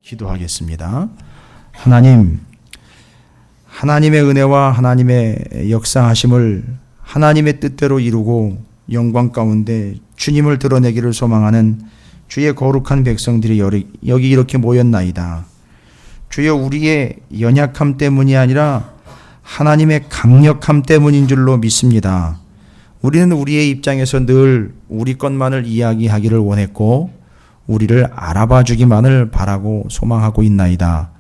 기도하겠습니다. 하나님, 하나님의 은혜와 하나님의 역사하심을 하나님의 뜻대로 이루고 영광 가운데 주님을 드러내기를 소망하는 주의 거룩한 백성들이 여기 이렇게 모였나이다. 주여, 우리의 연약함 때문이 아니라 하나님의 강력함 때문인 줄로 믿습니다. 우리는 우리의 입장에서 늘 우리 것만을 이야기하기를 원했고 우리를 알아봐 주기만을 바라고 소망하고 있나이다.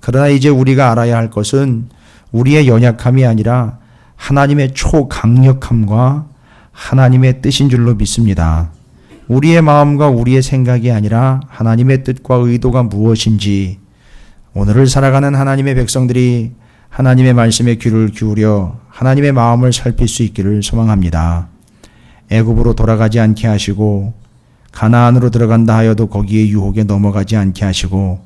그러나 이제 우리가 알아야 할 것은 우리의 연약함이 아니라 하나님의 초강력함과 하나님의 뜻인 줄로 믿습니다. 우리의 마음과 우리의 생각이 아니라 하나님의 뜻과 의도가 무엇인지 오늘을 살아가는 하나님의 백성들이 하나님의 말씀에 귀를 기울여 하나님의 마음을 살필 수 있기를 소망합니다. 애굽으로 돌아가지 않게 하시고 가나안으로 들어간다 하여도 거기에 유혹에 넘어가지 않게 하시고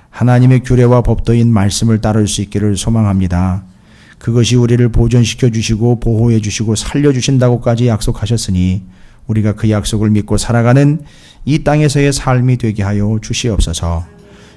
하나님의 규례와 법도인 말씀을 따를 수 있기를 소망합니다. 그것이 우리를 보존시켜 주시고 보호해 주시고 살려 주신다고까지 약속하셨으니 우리가 그 약속을 믿고 살아가는 이 땅에서의 삶이 되게 하여 주시옵소서.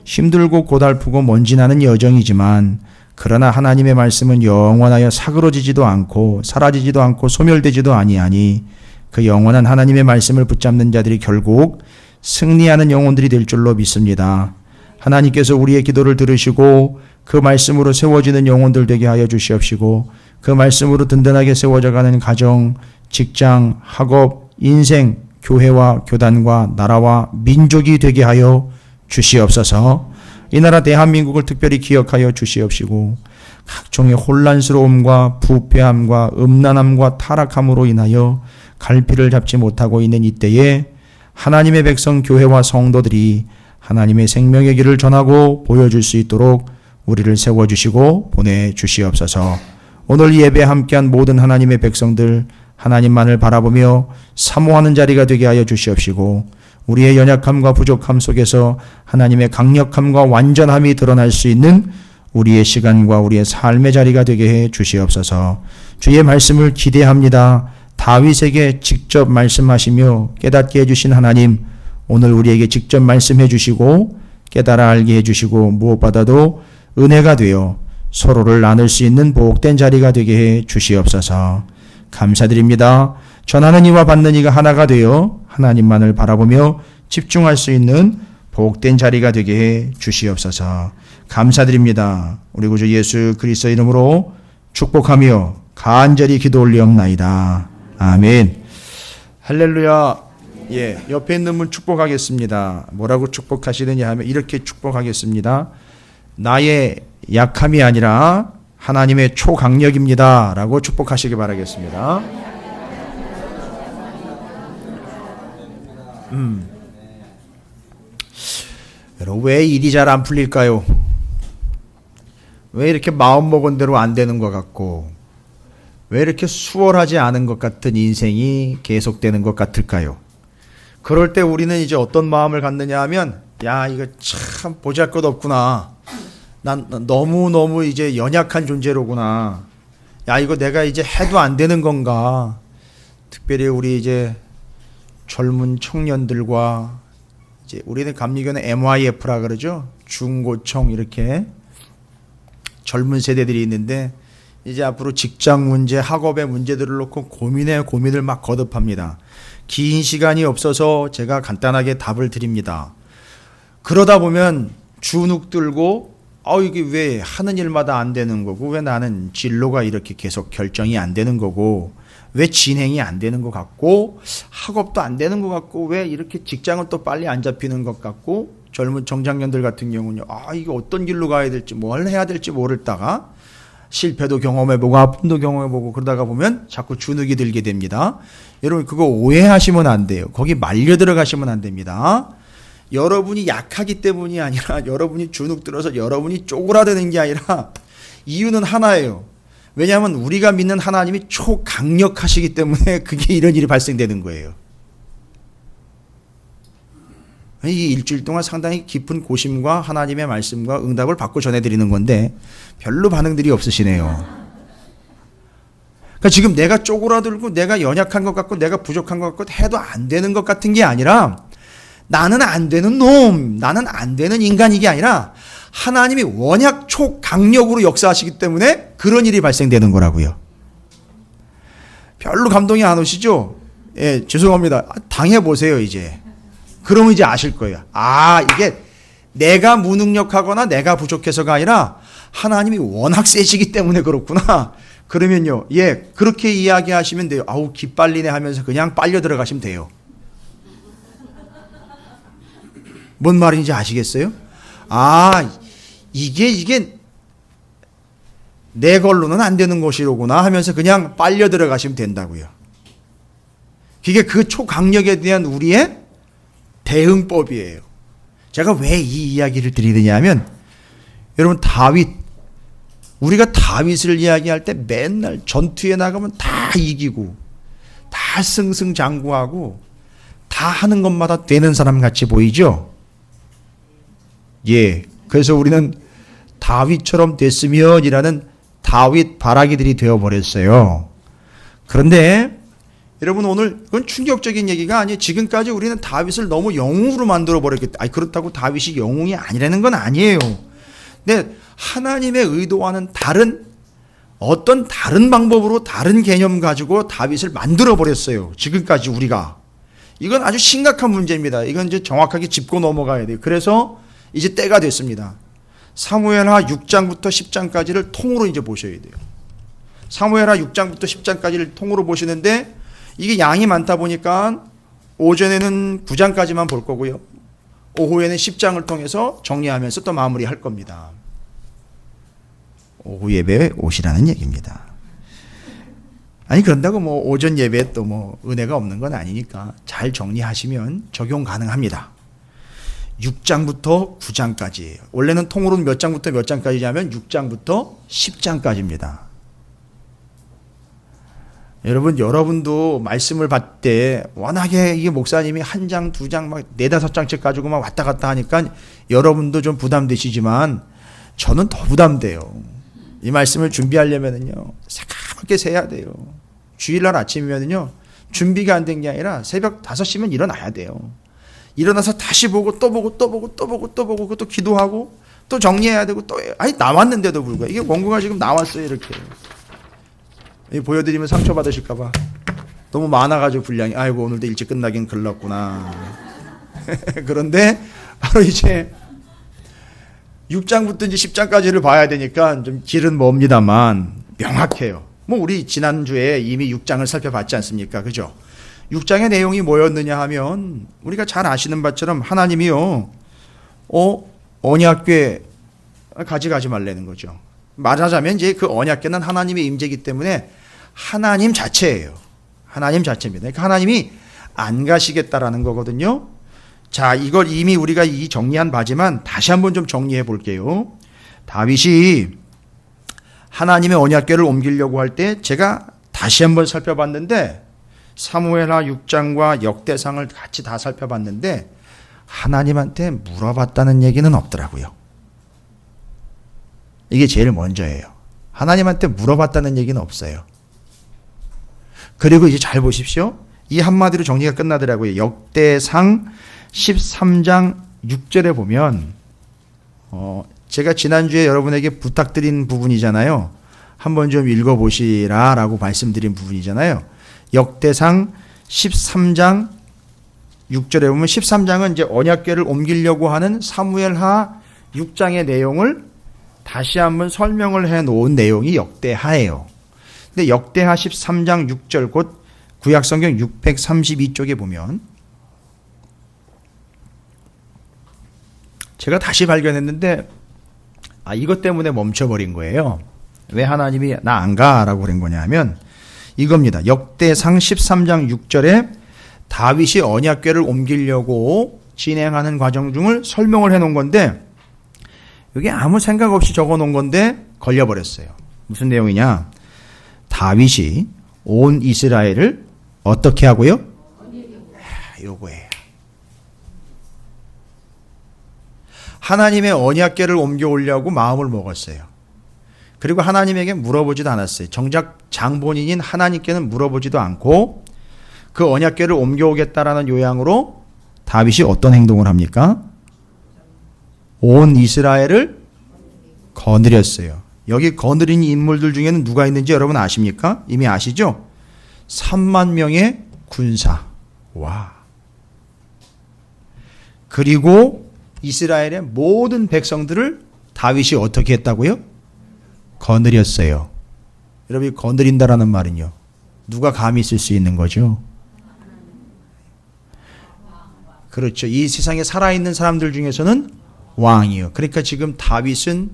힘들고 고달프고 먼지 나는 여정이지만 그러나 하나님의 말씀은 영원하여 사그러지지도 않고 사라지지도 않고 소멸되지도 아니하니 그 영원한 하나님의 말씀을 붙잡는 자들이 결국 승리하는 영혼들이 될 줄로 믿습니다. 하나님께서 우리의 기도를 들으시고 그 말씀으로 세워지는 영혼들 되게 하여 주시옵시고 그 말씀으로 든든하게 세워져가는 가정, 직장, 학업, 인생, 교회와 교단과 나라와 민족이 되게 하여 주시옵소서. 이 나라 대한민국을 특별히 기억하여 주시옵시고 각종의 혼란스러움과 부패함과 음란함과 타락함으로 인하여 갈피를 잡지 못하고 있는 이때에 하나님의 백성 교회와 성도들이 하나님의 생명의 길을 전하고 보여줄 수 있도록 우리를 세워주시고 보내주시옵소서. 오늘 예배에 함께한 모든 하나님의 백성들 하나님만을 바라보며 사모하는 자리가 되게 하여 주시옵시고 우리의 연약함과 부족함 속에서 하나님의 강력함과 완전함이 드러날 수 있는 우리의 시간과 우리의 삶의 자리가 되게 해 주시옵소서. 주의 말씀을 기대합니다. 다윗에게 직접 말씀하시며 깨닫게 해주신 하나님, 오늘 우리에게 직접 말씀해 주시고 깨달아 알게 해주시고 무엇보다도 은혜가 되어 서로를 나눌 수 있는 복된 자리가 되게 해 주시옵소서. 감사드립니다. 전하는 이와 받는 이가 하나가 되어 하나님만을 바라보며 집중할 수 있는 복된 자리가 되게 해 주시옵소서. 감사드립니다. 우리 구주 예수 그리스도 이름으로 축복하며 간절히 기도 올리옵나이다. 아멘. 할렐루야. 예, 옆에 있는 분 축복하겠습니다. 뭐라고 축복하시느냐 하면 이렇게 축복하겠습니다. 나의 약함이 아니라 하나님의 초강력입니다. 라고 축복하시기 바라겠습니다. 여러분, 왜 일이 잘 안 풀릴까요? 왜 이렇게 마음먹은 대로 안 되는 것 같고 왜 이렇게 수월하지 않은 것 같은 인생이 계속되는 것 같을까요? 그럴 때 우리는 이제 어떤 마음을 갖느냐 하면 야, 이거 참 보잘것없구나. 난 너무너무 이제 연약한 존재로구나. 야, 이거 내가 이제 해도 안 되는 건가. 특별히 우리 이제 젊은 청년들과 이제 우리는 감리교는 MYF라 그러죠. 중고청 이렇게 젊은 세대들이 있는데 이제 앞으로 직장 문제, 학업의 문제들을 놓고 고민을 막 거듭합니다. 긴 시간이 없어서 제가 간단하게 답을 드립니다. 그러다 보면 주눅 들고 이게 왜 하는 일마다 안 되는 거고 왜 나는 진로가 이렇게 계속 결정이 안 되는 거고 왜 진행이 안 되는 것 같고 학업도 안 되는 것 같고 왜 이렇게 직장은 또 빨리 안 잡히는 것 같고 젊은 정장년들 같은 경우는요. 이거 어떤 길로 가야 될지 뭘 해야 될지 모르다가 실패도 경험해보고 아픔도 경험해보고 그러다가 보면 자꾸 주눅이 들게 됩니다. 여러분 그거 오해하시면 안 돼요. 거기 말려 들어가시면 안 됩니다. 여러분이 약하기 때문이 아니라 여러분이 주눅 들어서 여러분이 쪼그라드는 게 아니라 이유는 하나예요. 왜냐하면 우리가 믿는 하나님이 초강력하시기 때문에 그게 이런 일이 발생되는 거예요. 이 일주일 동안 상당히 깊은 고심과 하나님의 말씀과 응답을 받고 전해드리는 건데 별로 반응들이 없으시네요. 그러니까 지금 내가 쪼그라들고 내가 연약한 것 같고 내가 부족한 것 같고 해도 안 되는 것 같은 게 아니라 나는 안 되는 놈, 나는 안 되는 인간 이게 아니라 하나님이 원약 초강력으로 역사하시기 때문에 그런 일이 발생되는 거라고요. 별로 감동이 안 오시죠? 예, 죄송합니다. 당해보세요, 이제. 그러면 이제 아실 거예요. 아, 이게 내가 무능력하거나 내가 부족해서가 아니라 하나님이 워낙 세시기 때문에 그렇구나. 그러면요, 예, 그렇게 이야기하시면 돼요. 아우, 기빨리네 하면서 그냥 빨려 들어가시면 돼요. 뭔 말인지 아시겠어요? 아, 이게 내 걸로는 안 되는 것이로구나 하면서 그냥 빨려 들어가시면 된다고요. 그게 그 초강력에 대한 우리의 대응법이에요. 제가 왜 이 이야기를 드리느냐 하면, 여러분, 우리가 다윗을 이야기할 때 맨날 전투에 나가면 다 이기고 다 승승장구하고 다 하는 것마다 되는 사람 같이 보이죠? 예. 그래서 우리는 다윗처럼 됐으면이라는 다윗 바라기들이 되어버렸어요. 그런데 여러분, 오늘 그건 충격적인 얘기가 아니에요. 지금까지 우리는 다윗을 너무 영웅으로 만들어버렸기 때문에, 그렇다고 다윗이 영웅이 아니라는 건 아니에요. 근데 하나님의 의도와는 어떤 다른 방법으로 다른 개념 가지고 다윗을 만들어버렸어요. 지금까지 우리가. 이건 아주 심각한 문제입니다. 이건 이제 정확하게 짚고 넘어가야 돼요. 그래서 이제 때가 됐습니다. 사무엘하 6장부터 10장까지를 통으로 이제 보셔야 돼요. 사무엘하 6장부터 10장까지를 통으로 보시는데, 이게 양이 많다 보니까 오전에는 9장까지만 볼 거고요. 오후에는 10장을 통해서 정리하면서 또 마무리할 겁니다. 오후 예배에 오시라는 얘기입니다. 아니, 그런다고 뭐 오전 예배에 또 뭐 은혜가 없는 건 아니니까 잘 정리하시면 적용 가능합니다. 6장부터 9장까지예요. 원래는 통으로는 몇 장부터 몇 장까지냐면 6장부터 10장까지입니다. 여러분도 말씀을 받을 때 워낙에 이게 목사님이 한 장, 두 장, 막 네다섯 장씩 가지고 막 왔다 갔다 하니까 여러분도 좀 부담되시지만 저는 더 부담돼요. 이 말씀을 준비하려면은요, 새까맣게 새야 돼요. 주일날 아침이면은요, 준비가 안 된 게 아니라 새벽 5시면 일어나야 돼요. 일어나서 다시 보고 또 보고 또 보고 또 보고 또 보고 또 기도하고 또 정리해야 되고 또 나왔는데도 불구하고 이게 원고가 지금 나왔어요. 이렇게 보여드리면 상처받으실까봐 너무 많아가지고 분량이, 아이고 오늘도 일찍 끝나긴 글렀구나. 그런데 바로 이제 6장부터 이제 10장까지를 봐야 되니까 좀 길은 멉니다만 명확해요. 뭐 우리 지난주에 이미 6장을 살펴봤지 않습니까? 그죠? 6장의 내용이 뭐였느냐 하면 우리가 잘 아시는 바처럼 하나님이요, 언약궤 가져가지 말라는 거죠. 말하자면 이제 그 언약궤는 하나님의 임재이기 때문에 하나님 자체예요. 하나님 자체입니다. 그러니까 하나님이 안 가시겠다라는 거거든요. 자, 이걸 이미 우리가 이 정리한 바지만 다시 한번 좀 정리해 볼게요. 다윗이 하나님의 언약궤를 옮기려고 할 때 제가 다시 한번 살펴봤는데, 사무엘하 6장과 역대상을 같이 다 살펴봤는데 하나님한테 물어봤다는 얘기는 없더라고요. 이게 제일 먼저예요. 하나님한테 물어봤다는 얘기는 없어요. 그리고 이제 잘 보십시오. 이 한마디로 정리가 끝나더라고요. 역대상 13장 6절에 보면 제가 지난주에 여러분에게 부탁드린 부분이잖아요. 한번 좀 읽어보시라 라고 말씀드린 부분이잖아요. 역대상 13장 6절에 보면 13장은 이제 언약궤를 옮기려고 하는 사무엘하 6장의 내용을 다시 한번 설명을 해 놓은 내용이 역대하예요. 근데 역대하 13장 6절 곧 구약성경 632쪽에 보면 제가 다시 발견했는데 이것 때문에 멈춰버린 거예요. 왜 하나님이 나 안 가라고 그런 거냐면 이겁니다. 역대상 13장 6절에 다윗이 언약궤를 옮기려고 진행하는 과정 중을 설명을 해놓은 건데 이게 아무 생각 없이 적어놓은 건데 걸려버렸어요. 무슨 내용이냐? 다윗이 온 이스라엘을 어떻게 하고요? 요거예요. 하나님의 언약궤를 옮겨오려고 마음을 먹었어요. 그리고 하나님에게 물어보지도 않았어요. 정작 장본인인 하나님께는 물어보지도 않고 그 언약궤를 옮겨오겠다라는 요양으로 다윗이 어떤 행동을 합니까? 온 이스라엘을 거느렸어요. 여기 거느린 인물들 중에는 누가 있는지 여러분 아십니까? 이미 아시죠? 3만 명의 군사. 와. 그리고 이스라엘의 모든 백성들을 다윗이 어떻게 했다고요? 거느렸어요. 여러분, 거느린다라는 말은요, 누가 감히 쓸 수 있는 거죠? 그렇죠. 이 세상에 살아있는 사람들 중에서는 왕이요. 그러니까 지금 다윗은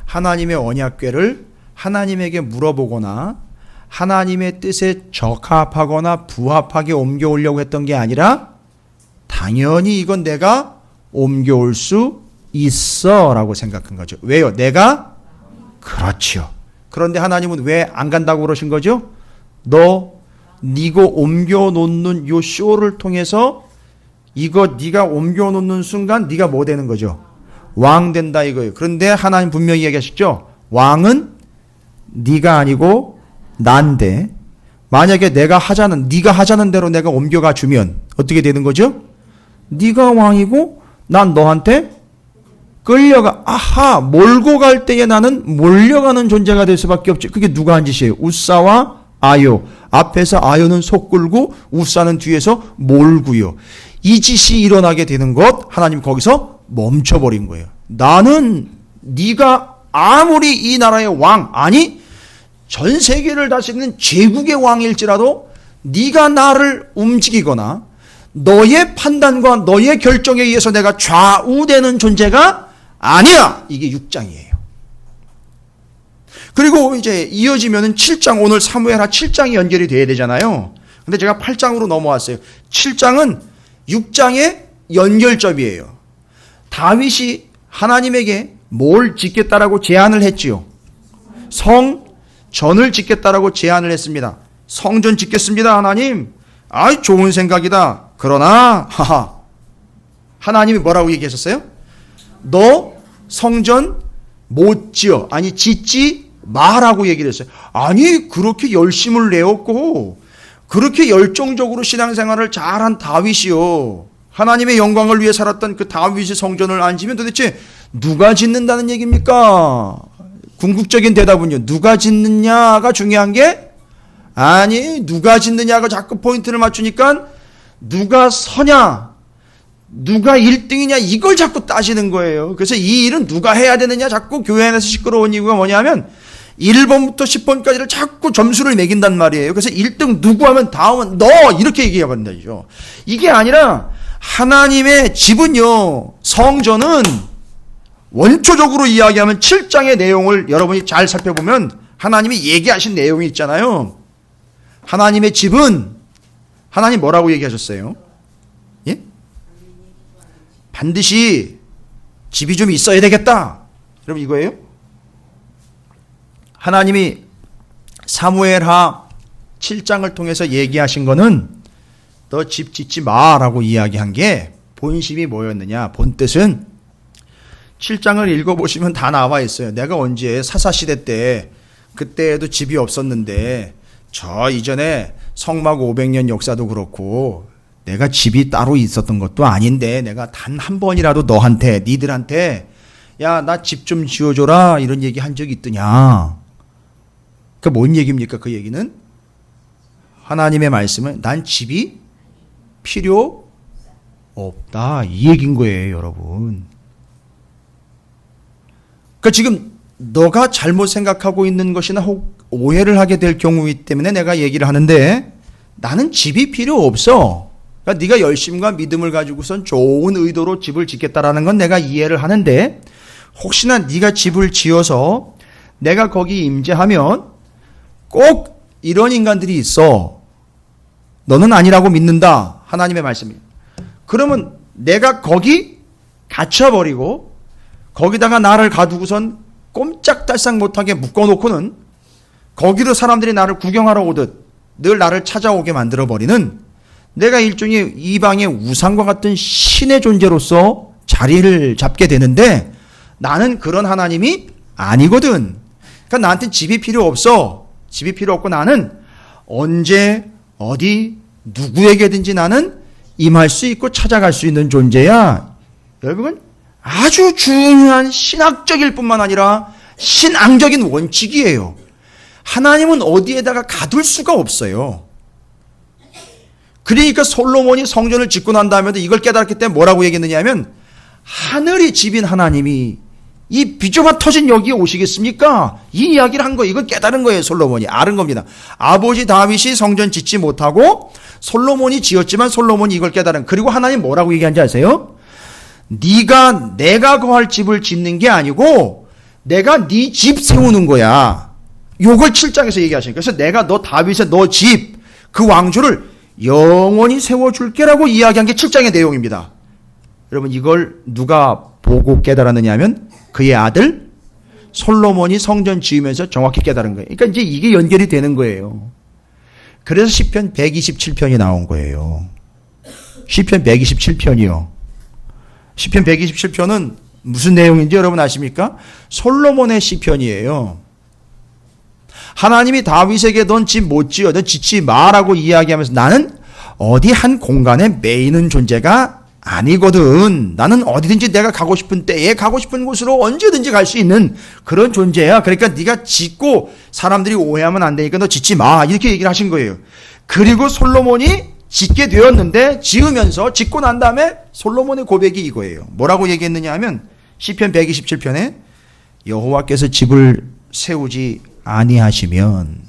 하나님의 언약궤를 하나님에게 물어보거나 하나님의 뜻에 적합하거나 부합하게 옮겨오려고 했던 게 아니라 당연히 이건 내가 옮겨올 수 있어 라고 생각한 거죠. 왜요? 내가? 그렇죠. 그런데 하나님은 왜 안 간다고 그러신 거죠? 네가 옮겨놓는 요 쇼를 통해서 이거 네가 옮겨놓는 순간 네가 뭐 되는 거죠? 왕 된다 이거예요. 그런데 하나님 분명히 얘기하셨죠? 왕은 네가 아니고 난데, 만약에 네가 하자는 대로 내가 옮겨가 주면 어떻게 되는 거죠? 네가 왕이고 난 너한테 끌려가. 아하, 몰고 갈 때에 나는 몰려가는 존재가 될 수밖에 없죠. 그게 누가 한 짓이에요? 우사와 아요. 앞에서 아요는 속 끌고 우사는 뒤에서 몰고요. 이 짓이 일어나게 되는 것, 하나님 거기서 멈춰버린 거예요. 나는 네가 아무리 이 나라의 왕, 아니 전 세계를 다스리는 제국의 왕일지라도 네가 나를 움직이거나 너의 판단과 너의 결정에 의해서 내가 좌우되는 존재가 아니야. 이게 6장이에요. 그리고 이제 이어지면은 7장, 오늘 사무엘하 7장이 연결이 돼야 되잖아요. 근데 제가 8장으로 넘어왔어요. 7장은 6장의 연결점이에요. 다윗이 하나님에게 뭘 짓겠다라고 제안을 했지요. 성전을 짓겠다라고 제안을 했습니다. 성전 짓겠습니다, 하나님. 아이, 좋은 생각이다. 그러나 하나님이 뭐라고 얘기하셨어요? 너 성전 못 지어, 아니 짓지 마라고 얘기를 했어요. 아니, 그렇게 열심을 내었고 그렇게 열정적으로 신앙생활을 잘한 다윗이요, 하나님의 영광을 위해 살았던 그 다윗의 성전을 안 지면 도대체 누가 짓는다는 얘기입니까? 궁극적인 대답은요, 누가 짓느냐가 중요한 게 아니, 누가 짓느냐가 자꾸 포인트를 맞추니까 누가 서냐, 누가 1등이냐 이걸 자꾸 따지는 거예요. 그래서 이 일은 누가 해야 되느냐, 자꾸 교회 안에서 시끄러운 이유가 뭐냐면 1번부터 10번까지를 자꾸 점수를 매긴단 말이에요. 그래서 1등 누구 하면 다음은 너, 이렇게 얘기해버린다죠. 이게 아니라 하나님의 집은요, 성전은 원초적으로 이야기하면 7장의 내용을 여러분이 잘 살펴보면 하나님이 얘기하신 내용이 있잖아요. 하나님의 집은 하나님 뭐라고 얘기하셨어요? 예? 반드시 집이 좀 있어야 되겠다. 여러분, 이거예요? 하나님이 사무엘하 7장을 통해서 얘기하신 거는 너 집 짓지 마라고 이야기한 게 본심이 뭐였느냐? 본뜻은 7장을 읽어보시면 다 나와 있어요. 내가 언제 사사시대 때, 그때에도 집이 없었는데 저 이전에 성막 500년 역사도 그렇고 내가 집이 따로 있었던 것도 아닌데 내가 단 한 번이라도 너한테, 니들한테 야, 나 집 좀 지어줘라 이런 얘기 한 적이 있더냐? 그 뭔 얘기입니까? 그 얘기는 하나님의 말씀은 난 집이 필요 없다, 이 얘기인 거예요, 여러분. 그러니까 지금 너가 잘못 생각하고 있는 것이나 혹 오해를 하게 될 경우이기 때문에 내가 얘기를 하는데, 나는 집이 필요 없어. 그러니까 네가 열심과 믿음을 가지고선 좋은 의도로 집을 짓겠다라는 건 내가 이해를 하는데, 혹시나 네가 집을 지어서 내가 거기 임재하면 꼭 이런 인간들이 있어, 너는 아니라고 믿는다, 하나님의 말씀이에요. 그러면 내가 거기 갇혀버리고 거기다가 나를 가두고선 꼼짝달싹 못하게 묶어놓고는 거기로 사람들이 나를 구경하러 오듯 늘 나를 찾아오게 만들어버리는, 내가 일종의 이방의 우상과 같은 신의 존재로서 자리를 잡게 되는데, 나는 그런 하나님이 아니거든. 그러니까 나한테 집이 필요 없어. 집이 필요 없고 나는 언제 어디 누구에게든지 나는 임할 수 있고 찾아갈 수 있는 존재야. 여러분, 아주 중요한 신학적일 뿐만 아니라 신앙적인 원칙이에요. 하나님은 어디에다가 가둘 수가 없어요. 그러니까 솔로몬이 성전을 짓고 난 다음에도 이걸 깨달았기 때문에 뭐라고 얘기했느냐 하면, 하늘의 집인 하나님이 이 비좁아 터진 여기에 오시겠습니까? 이 이야기를 한 거예요. 이걸 깨달은 거예요. 솔로몬이 알은 겁니다. 아버지 다윗이 성전 짓지 못하고 솔로몬이 지었지만 솔로몬이 이걸 깨달은. 그리고 하나님 뭐라고 얘기한지 아세요? 내가 거할 집을 짓는 게 아니고 내가 네 집 세우는 거야. 요걸 7장에서 얘기하시니까. 그래서 내가 너 다윗의 너 집, 그 왕조를 영원히 세워줄게라고 이야기한 게 7장의 내용입니다. 여러분, 이걸 누가 보고 깨달았느냐 하면 그의 아들 솔로몬이 성전 지으면서 정확히 깨달은 거예요. 그러니까 이제 이게 연결이 되는 거예요. 그래서 시편 127편이 나온 거예요. 시편 127편이요. 시편 127편은 무슨 내용인지 여러분 아십니까? 솔로몬의 시편이에요. 하나님이 다윗에게 넌 집 못 지어, 넌 짓지 마라고 이야기하면서 나는 어디 한 공간에 매이는 존재가 아니거든. 나는 어디든지 내가 가고 싶은 때에 가고 싶은 곳으로 언제든지 갈 수 있는 그런 존재야. 그러니까 네가 짓고 사람들이 오해하면 안 되니까 너 짓지 마. 이렇게 얘기를 하신 거예요. 그리고 솔로몬이 짓게 되었는데 지으면서 짓고 난 다음에 솔로몬의 고백이 이거예요. 뭐라고 얘기했느냐 하면 시편 127편에 여호와께서 집을 세우지 아니하시면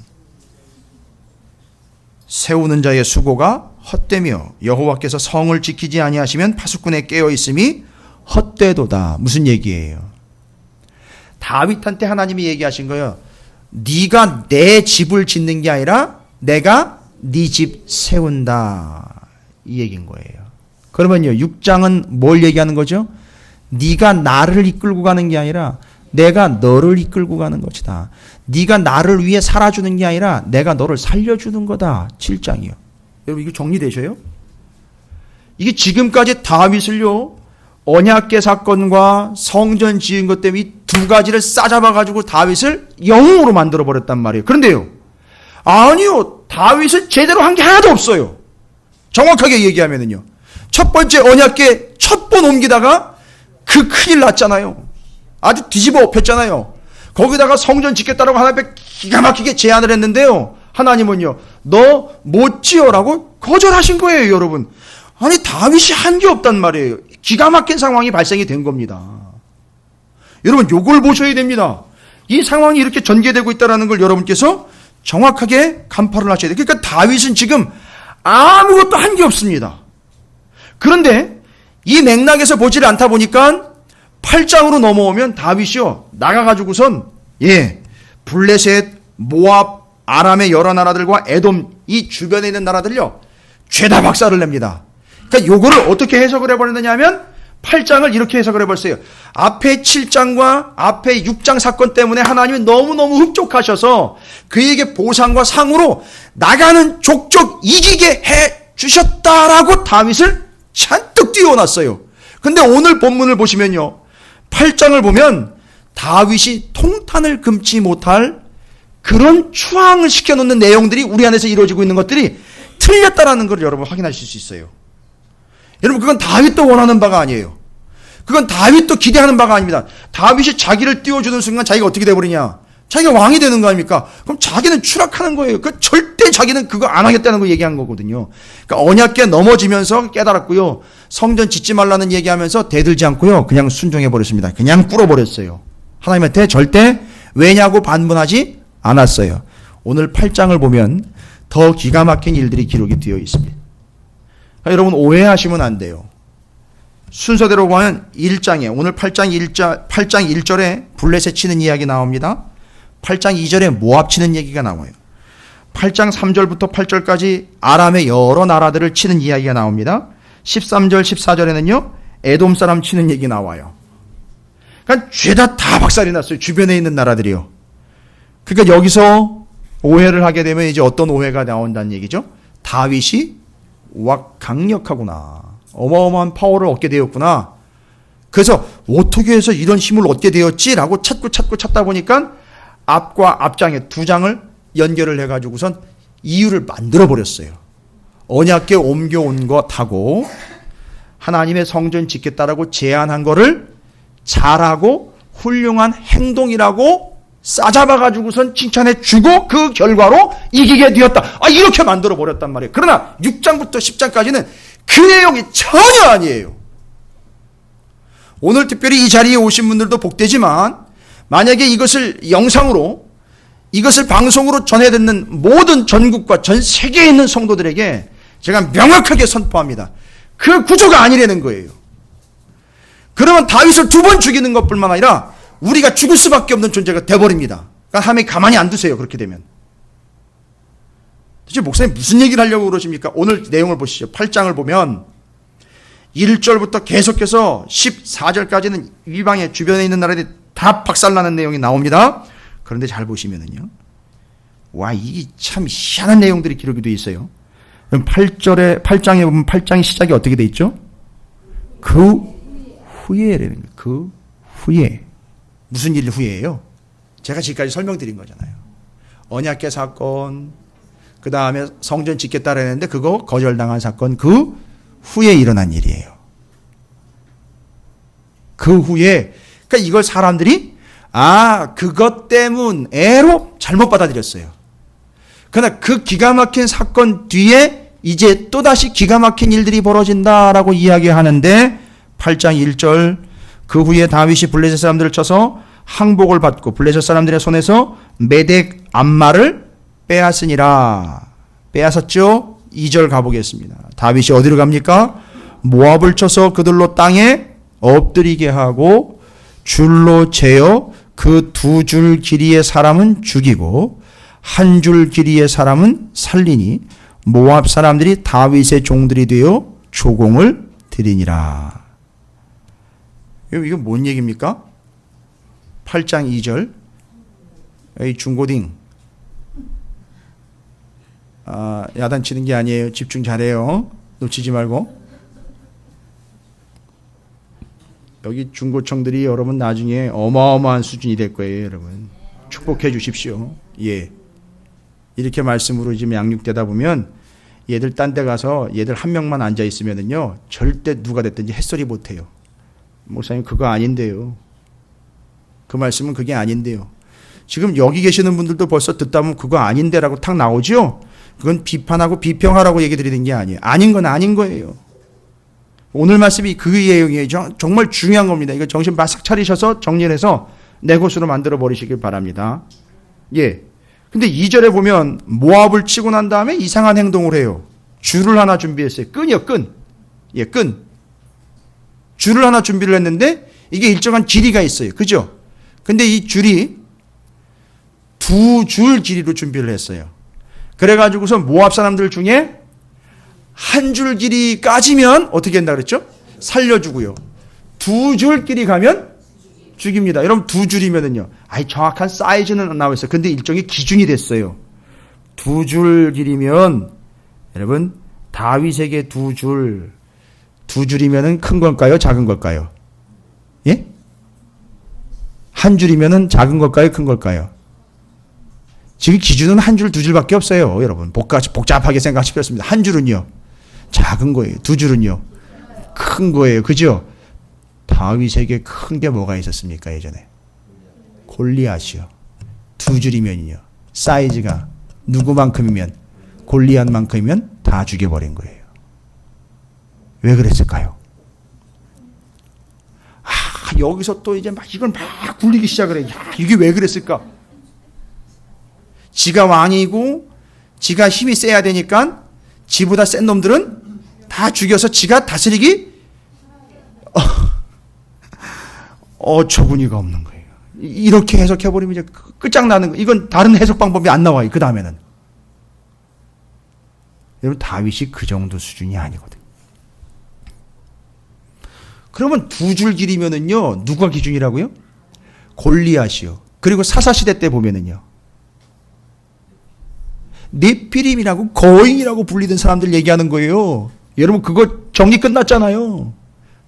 세우는 자의 수고가 헛되며 여호와께서 성을 지키지 아니하시면 파수꾼에 깨어 있음이 헛되도다. 무슨 얘기예요? 다윗한테 하나님이 얘기하신 거예요. 네가 내 집을 짓는 게 아니라 내가 네 집 세운다. 이 얘기인 거예요. 그러면요, 6장은 뭘 얘기하는 거죠? 네가 나를 이끌고 가는 게 아니라 내가 너를 이끌고 가는 것이다. 네가 나를 위해 살아주는 게 아니라 내가 너를 살려주는 거다. 7장이요. 여러분, 이거 정리되셔요? 이게 지금까지 다윗을요, 언약궤 사건과 성전 지은 것 때문에 이 두 가지를 싸잡아가지고 다윗을 영웅으로 만들어버렸단 말이에요. 그런데요, 아니요, 다윗은 제대로 한 게 하나도 없어요. 정확하게 얘기하면은요, 첫 번째 언약궤 첫 번 옮기다가 그 큰일 났잖아요. 아주 뒤집어 엎였잖아요. 거기다가 성전 짓겠다라고 하나님께 기가 막히게 제안을 했는데요, 하나님은요, 너 못 지어라고 거절하신 거예요. 여러분, 아니 다윗이 한 게 없단 말이에요. 기가 막힌 상황이 발생이 된 겁니다. 여러분, 요걸 보셔야 됩니다. 이 상황이 이렇게 전개되고 있다는 걸 여러분께서 정확하게 간파를 하셔야 돼요. 그러니까 다윗은 지금 아무것도 한 게 없습니다. 그런데 이 맥락에서 보지를 않다 보니까 8장으로 넘어오면 다윗이요, 나가가지고선 블레셋, 모압, 아람의 여러 나라들과 에돔, 이 주변에 있는 나라들요, 죄다 박살을 냅니다. 그러니까 요거를 어떻게 해석을 해버렸느냐 하면 8장을 이렇게 해석을 해버렸어요. 앞에 7장과 앞에 6장 사건 때문에 하나님이 너무너무 흡족하셔서 그에게 보상과 상으로 나가는 족족 이기게 해주셨다라고 다윗을 잔뜩 띄워놨어요. 근데 오늘 본문을 보시면요, 8장을 보면 다윗이 통탄을 금치 못할 그런 추앙을 시켜놓는 내용들이 우리 안에서 이루어지고 있는 것들이 틀렸다라는 걸 여러분 확인하실 수 있어요. 여러분, 그건 다윗도 원하는 바가 아니에요. 그건 다윗도 기대하는 바가 아닙니다. 다윗이 자기를 띄워주는 순간 자기가 어떻게 돼버리냐? 자기가 왕이 되는 거 아닙니까? 그럼 자기는 추락하는 거예요. 절대 자기는 그거 안 하겠다는 거 얘기한 거거든요. 그러니까 언약궤 넘어지면서 깨달았고요, 성전 짓지 말라는 얘기하면서 대들지 않고요, 그냥 순종해버렸습니다. 그냥 꿇어버렸어요. 하나님한테 절대 왜냐고 반문하지 않았어요. 오늘 8장을 보면 더 기가 막힌 일들이 기록이 되어 있습니다. 그러니까 여러분, 오해하시면 안 돼요. 순서대로 보면 1장에 오늘 8장 1절에 블레셋 치는 이야기 나옵니다. 8장 2절에 모압 치는 얘기가 나와요. 8장 3절부터 8절까지 아람의 여러 나라들을 치는 이야기가 나옵니다. 13절 14절에는요 에돔 사람 치는 얘기 나와요. 그러니까 죄다 다 박살이 났어요. 주변에 있는 나라들이요. 그러니까 여기서 오해를 하게 되면 이제 어떤 오해가 나온다는 얘기죠? 다윗이 강력하구나, 어마어마한 파워를 얻게 되었구나, 그래서 어떻게 해서 이런 힘을 얻게 되었지라고 찾다 보니까 앞과 앞장에 두 장을 연결을 해가지고선 이유를 만들어 버렸어요. 언약궤 옮겨온 것하고 하나님의 성전 짓겠다라고 제안한 거를 잘하고 훌륭한 행동이라고 싸잡아가지고선 칭찬해 주고 그 결과로 이기게 되었다. 이렇게 만들어 버렸단 말이에요. 그러나 6장부터 10장까지는 그 내용이 전혀 아니에요. 오늘 특별히 이 자리에 오신 분들도 복되지만 만약에 이것을 영상으로 이것을 방송으로 전해 듣는 모든 전국과 전 세계에 있는 성도들에게 제가 명확하게 선포합니다. 그 구조가 아니라는 거예요. 그러면 다윗을 2번 죽이는 것뿐만 아니라 우리가 죽을 수밖에 없는 존재가 돼버립니다. 그러니까 하나님이 가만히 안 두세요. 그렇게 되면. 도대체 목사님 무슨 얘기를 하려고 그러십니까? 오늘 내용을 보시죠. 8장을 보면 1절부터 계속해서 14절까지는 이방의 주변에 있는 나라들이 다 박살나는 내용이 나옵니다. 그런데 잘 보시면은요. 와, 이게 참 희한한 내용들이 기록이 되어 있어요. 그럼 8장에 보면 8장의 시작이 어떻게 되어 있죠? 그 후에라는 거예요. 그 후에. 무슨 일 후에예요? 제가 지금까지 설명드린 거잖아요. 언약궤 사건, 그 다음에 성전 짓겠다라 했는데 그거 거절당한 사건, 그 후에 일어난 일이에요. 그 후에, 그러니까 이걸 사람들이 그것 때문에로 잘못 받아들였어요. 그러나 그 기가 막힌 사건 뒤에 이제 또다시 기가 막힌 일들이 벌어진다라고 이야기하는데 8장 1절 그 후에 다윗이 블레셋 사람들을 쳐서 항복을 받고 블레셋 사람들의 손에서 메덱 암마를 빼앗으니라. 빼앗았죠? 2절 가보겠습니다. 다윗이 어디로 갑니까? 모압을 쳐서 그들로 땅에 엎드리게 하고 줄로 재어 그 2줄 길이의 사람은 죽이고 한 줄 길이의 사람은 살리니 모압 사람들이 다윗의 종들이 되어 조공을 드리니라. 이거 뭔 얘기입니까? 8장 2절 이 중고딩 야단치는 게 아니에요. 집중 잘해요. 놓치지 말고. 여기 중고청들이 여러분 나중에 어마어마한 수준이 될 거예요. 여러분 축복해 주십시오. 예. 이렇게 말씀으로 지금 양육되다 보면 얘들 딴 데 가서 얘들 한 명만 앉아 있으면은요 절대 누가 됐든지 햇소리 못 해요. 목사님 그거 아닌데요. 그 말씀은 그게 아닌데요. 지금 여기 계시는 분들도 벌써 듣다 보면 그거 아닌데라고 탁 나오죠. 그건 비판하고 비평하라고 얘기 드리는 게 아니에요. 아닌 건 아닌 거예요. 오늘 말씀이 그 내용이에요. 정말 중요한 겁니다. 이거 정신 바싹 차리셔서 정리해서 내 것으로 만들어 버리시길 바랍니다. 예. 근데 2절에 보면 모압을 치고 난 다음에 이상한 행동을 해요. 줄을 하나 준비했어요. 끈이요, 끈. 예, 끈. 줄을 하나 준비를 했는데 이게 일정한 길이가 있어요. 그죠? 근데 이 줄이 2줄 길이로 준비를 했어요. 그래가지고서 모압 사람들 중에 한 줄 길이까지면 어떻게 한다 그랬죠? 살려주고요. 2줄 길이 가면 죽입니다. 여러분 2줄이면은요. 정확한 사이즈는 안 나와 있어요. 근데 일종의 기준이 됐어요. 2줄 길이면 여러분 다윗에게 2줄이면은 큰 걸까요? 작은 걸까요? 예? 한 줄이면은 작은 걸까요? 큰 걸까요? 지금 기준은 한 줄, 2줄밖에 없어요. 여러분 복잡하게 생각하실 필요 없습니다. 한 줄은요 작은 거예요. 2줄은요 큰 거예요. 그죠? 다윗에게 큰 게 뭐가 있었습니까? 예전에 골리앗이요. 2줄이면요 사이즈가 누구만큼이면 골리앗만큼이면 다 죽여버린 거예요. 왜 그랬을까요? 여기서 또 이제 막 이걸 막 굴리기 시작을 해요. 이게 왜 그랬을까? 지가 왕이고 지가 힘이 세야 되니까 지보다 센 놈들은 다 죽여서 지가 다스리기 어처구니가 없는 거예요. 이렇게 해석해버리면 이제 끝장나는 거예요. 이건 다른 해석 방법이 안 나와요. 그 다음에는. 여러분 다윗이 그 정도 수준이 아니거든요. 그러면 2줄 길이면은요 누가 기준이라고요? 골리앗이요. 그리고 사사시대 때 보면은요 네피림이라고 거인이라고 불리던 사람들 얘기하는 거예요. 여러분 그거 정리 끝났잖아요.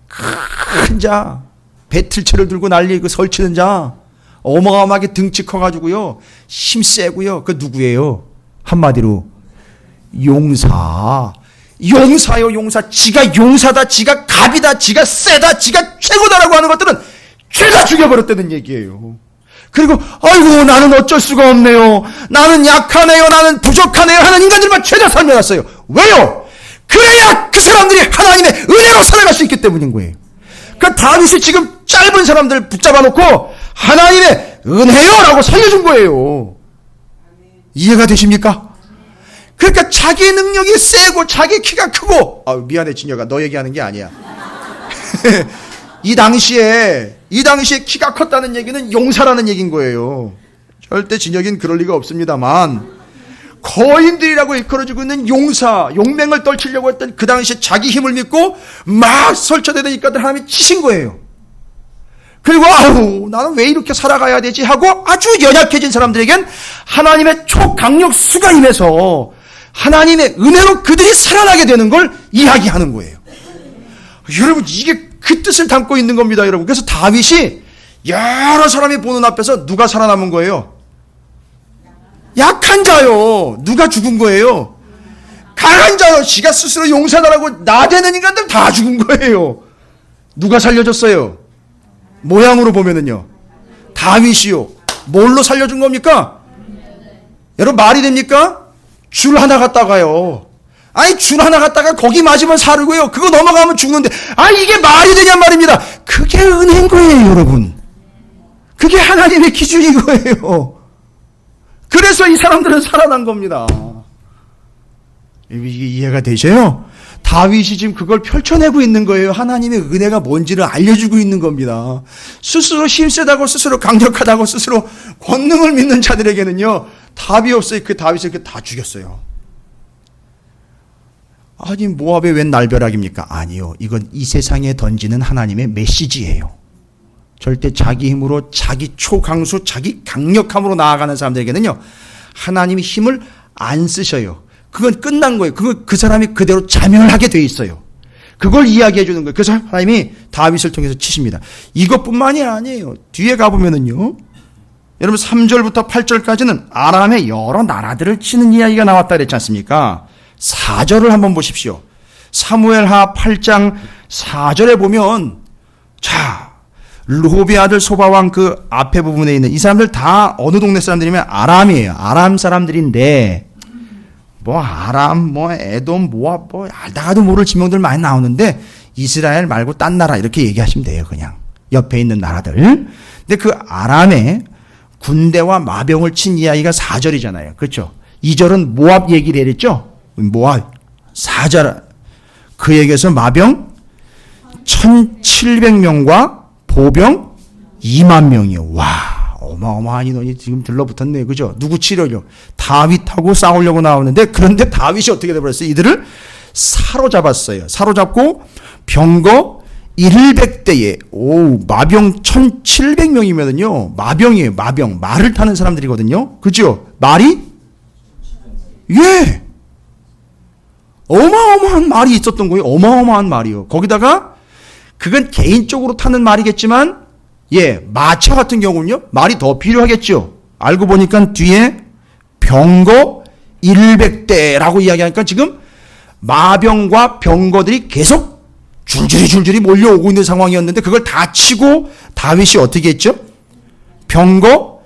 큰 자, 배틀채를 들고 난리 설치는 자, 어마어마하게 등치 커가지고요 힘 세고요. 그 누구예요? 한마디로 용사. 용사요, 용사. 지가 용사다, 지가 갑이다, 지가 세다, 지가 최고다라고 하는 것들은 죄가 죽여버렸다는 얘기예요. 그리고 아이고 나는 어쩔 수가 없네요. 나는 약하네요. 나는 부족하네요 하는 인간들만 죄다 살려놨어요. 왜요? 그래야 그 사람들이 하나님의 은혜로 살아갈 수 있기 때문인 거예요. 그 다윗이 지금 짧은 사람들 붙잡아놓고 하나님의 은혜요라고 살려준 거예요. 이해가 되십니까? 그러니까 자기 능력이 세고 자기 키가 크고 미안해 진혁아 너 얘기하는 게 아니야. 이 당시에 키가 컸다는 얘기는 용사라는 얘기인 거예요. 절대 진혁이는 그럴 리가 없습니다만 거인들이라고 일컬어지고 있는 용사, 용맹을 떨치려고 했던 그 당시에 자기 힘을 믿고 막 설쳐대니까 하나님이 치신 거예요. 그리고 나는 왜 이렇게 살아가야 되지 하고 아주 연약해진 사람들에겐 하나님의 초강력 수가 임해서 하나님의 은혜로 그들이 살아나게 되는 걸 이야기하는 거예요. 여러분 이게 그 뜻을 담고 있는 겁니다, 여러분. 그래서 다윗이 여러 사람이 보는 앞에서 누가 살아남은 거예요? 약한 자요. 누가 죽은 거예요? 강한 자요. 지가 스스로 용사다라고 나대는 인간들 다 죽은 거예요. 누가 살려줬어요? 모양으로 보면은요. 다윗이요. 뭘로 살려준 겁니까? 여러분 말이 됩니까? 줄 하나 갖다가요. 아니 줄 하나 갖다가 거기 맞으면 사르고요. 그거 넘어가면 죽는데 이게 말이 되냔 말입니다. 그게 은혜인 거예요, 여러분. 그게 하나님의 기준인 거예요. 그래서 이 사람들은 살아난 겁니다. 이게 이해가 되세요? 다윗이 지금 그걸 펼쳐내고 있는 거예요. 하나님의 은혜가 뭔지를 알려주고 있는 겁니다. 스스로 힘세다고 스스로 강력하다고 스스로 권능을 믿는 자들에게는요 답이 없어요. 그 다윗을 다 죽였어요. 아니 모압의 웬 날벼락입니까? 아니요. 이건 이 세상에 던지는 하나님의 메시지예요. 절대 자기 힘으로 자기 초강수 자기 강력함으로 나아가는 사람들에게는요 하나님이 힘을 안 쓰셔요. 그건 끝난 거예요. 그 사람이 그대로 자멸하게 돼 있어요. 그걸 이야기해 주는 거예요. 그래서 하나님이 다윗을 통해서 치십니다. 이것뿐만이 아니에요. 뒤에 가보면은요 여러분 3절부터 8절까지는 아람의 여러 나라들을 치는 이야기가 나왔다 그랬지 않습니까? 4절을 한번 보십시오. 사무엘하 8장 4절에 보면 르호비 아들 소바왕 그 앞에 부분에 있는 이 사람들 다 어느 동네 사람들이면 아람이에요. 아람 사람들인데 아람, 에돔, 모압, 알다가도 모를 지명들 많이 나오는데 이스라엘 말고 딴 나라 이렇게 얘기하시면 돼요. 그냥 옆에 있는 나라들. 근데 그 아람의 군대와 마병을 친 이야기가 4절이잖아요. 그렇죠? 2절은 모압 얘기를 했죠? 모압 4절 그에게서 마병 1700명과 보병 2만 명이요. 와, 어마어마한 인원이 지금 들러붙었네요. 그죠? 누구 치려요? 다윗하고 싸우려고 나오는데 그런데 다윗이 어떻게 돼버렸어요? 이들을 사로잡았어요. 사로잡고 병거 100대에 마병 1700명이면은요 마병이에요. 마병. 말을 타는 사람들이거든요. 그죠? 말이 어마어마한 말이 있었던 거예요. 어마어마한 말이요. 거기다가 그건 개인적으로 타는 말이겠지만 마차 같은 경우는요 말이 더 필요하겠죠. 알고 보니까 뒤에 병거 100대라고 이야기하니까 지금 마병과 병거들이 계속 줄줄이 몰려오고 있는 상황이었는데 그걸 다 치고 다윗이 어떻게 했죠? 병거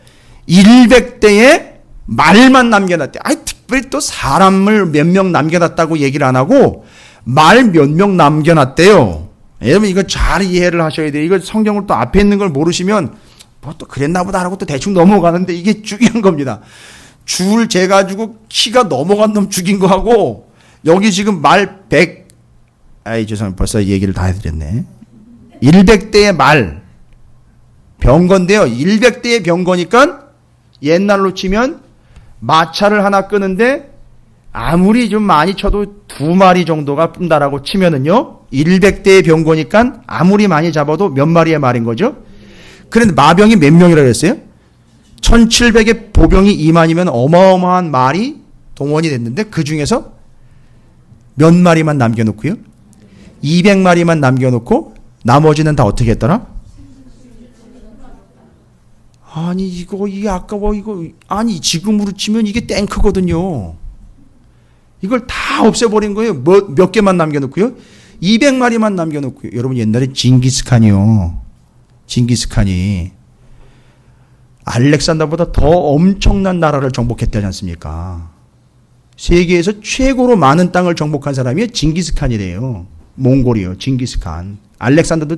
100대에 말만 남겨놨대. 특별히 또 사람을 몇 명 남겨놨다고 얘기를 안 하고 말 몇 명 남겨놨대요. 여러분 이거 잘 이해를 하셔야 돼요. 이거 성경을 또 앞에 있는 걸 모르시면 또 그랬나 보다 하고 또 대충 넘어가는데 이게 중요한 겁니다. 줄 재가지고 키가 넘어간 놈 죽인 거하고 여기 지금 말 100 죄송합니다. 벌써 얘기를 다 해드렸네. 100대의 말 병거인데요. 100대의 병거니까 옛날로 치면 마차를 하나 끄는데 아무리 좀 많이 쳐도 2마리 정도가 푼다라고 치면은요 100대의 병거니까 아무리 많이 잡아도 몇 마리의 말인 거죠. 그런데 마병이 몇 명이라고 했어요? 1700의 보병이 2만이면 어마어마한 말이 동원이 됐는데 그 중에서 몇 마리만 남겨놓고요 200마리만 남겨놓고 나머지는 다 어떻게 했더라? 이게 아까워, 지금으로 치면 이게 탱크거든요. 이걸 다 없애버린 거예요. 몇 개만 남겨놓고요. 200마리만 남겨놓고요. 여러분 옛날에 징기스칸이 알렉산더보다 더 엄청난 나라를 정복했다지 않습니까? 세계에서 최고로 많은 땅을 정복한 사람이 징기스칸이래요. 몽골이요. 징기스칸. 알렉산더도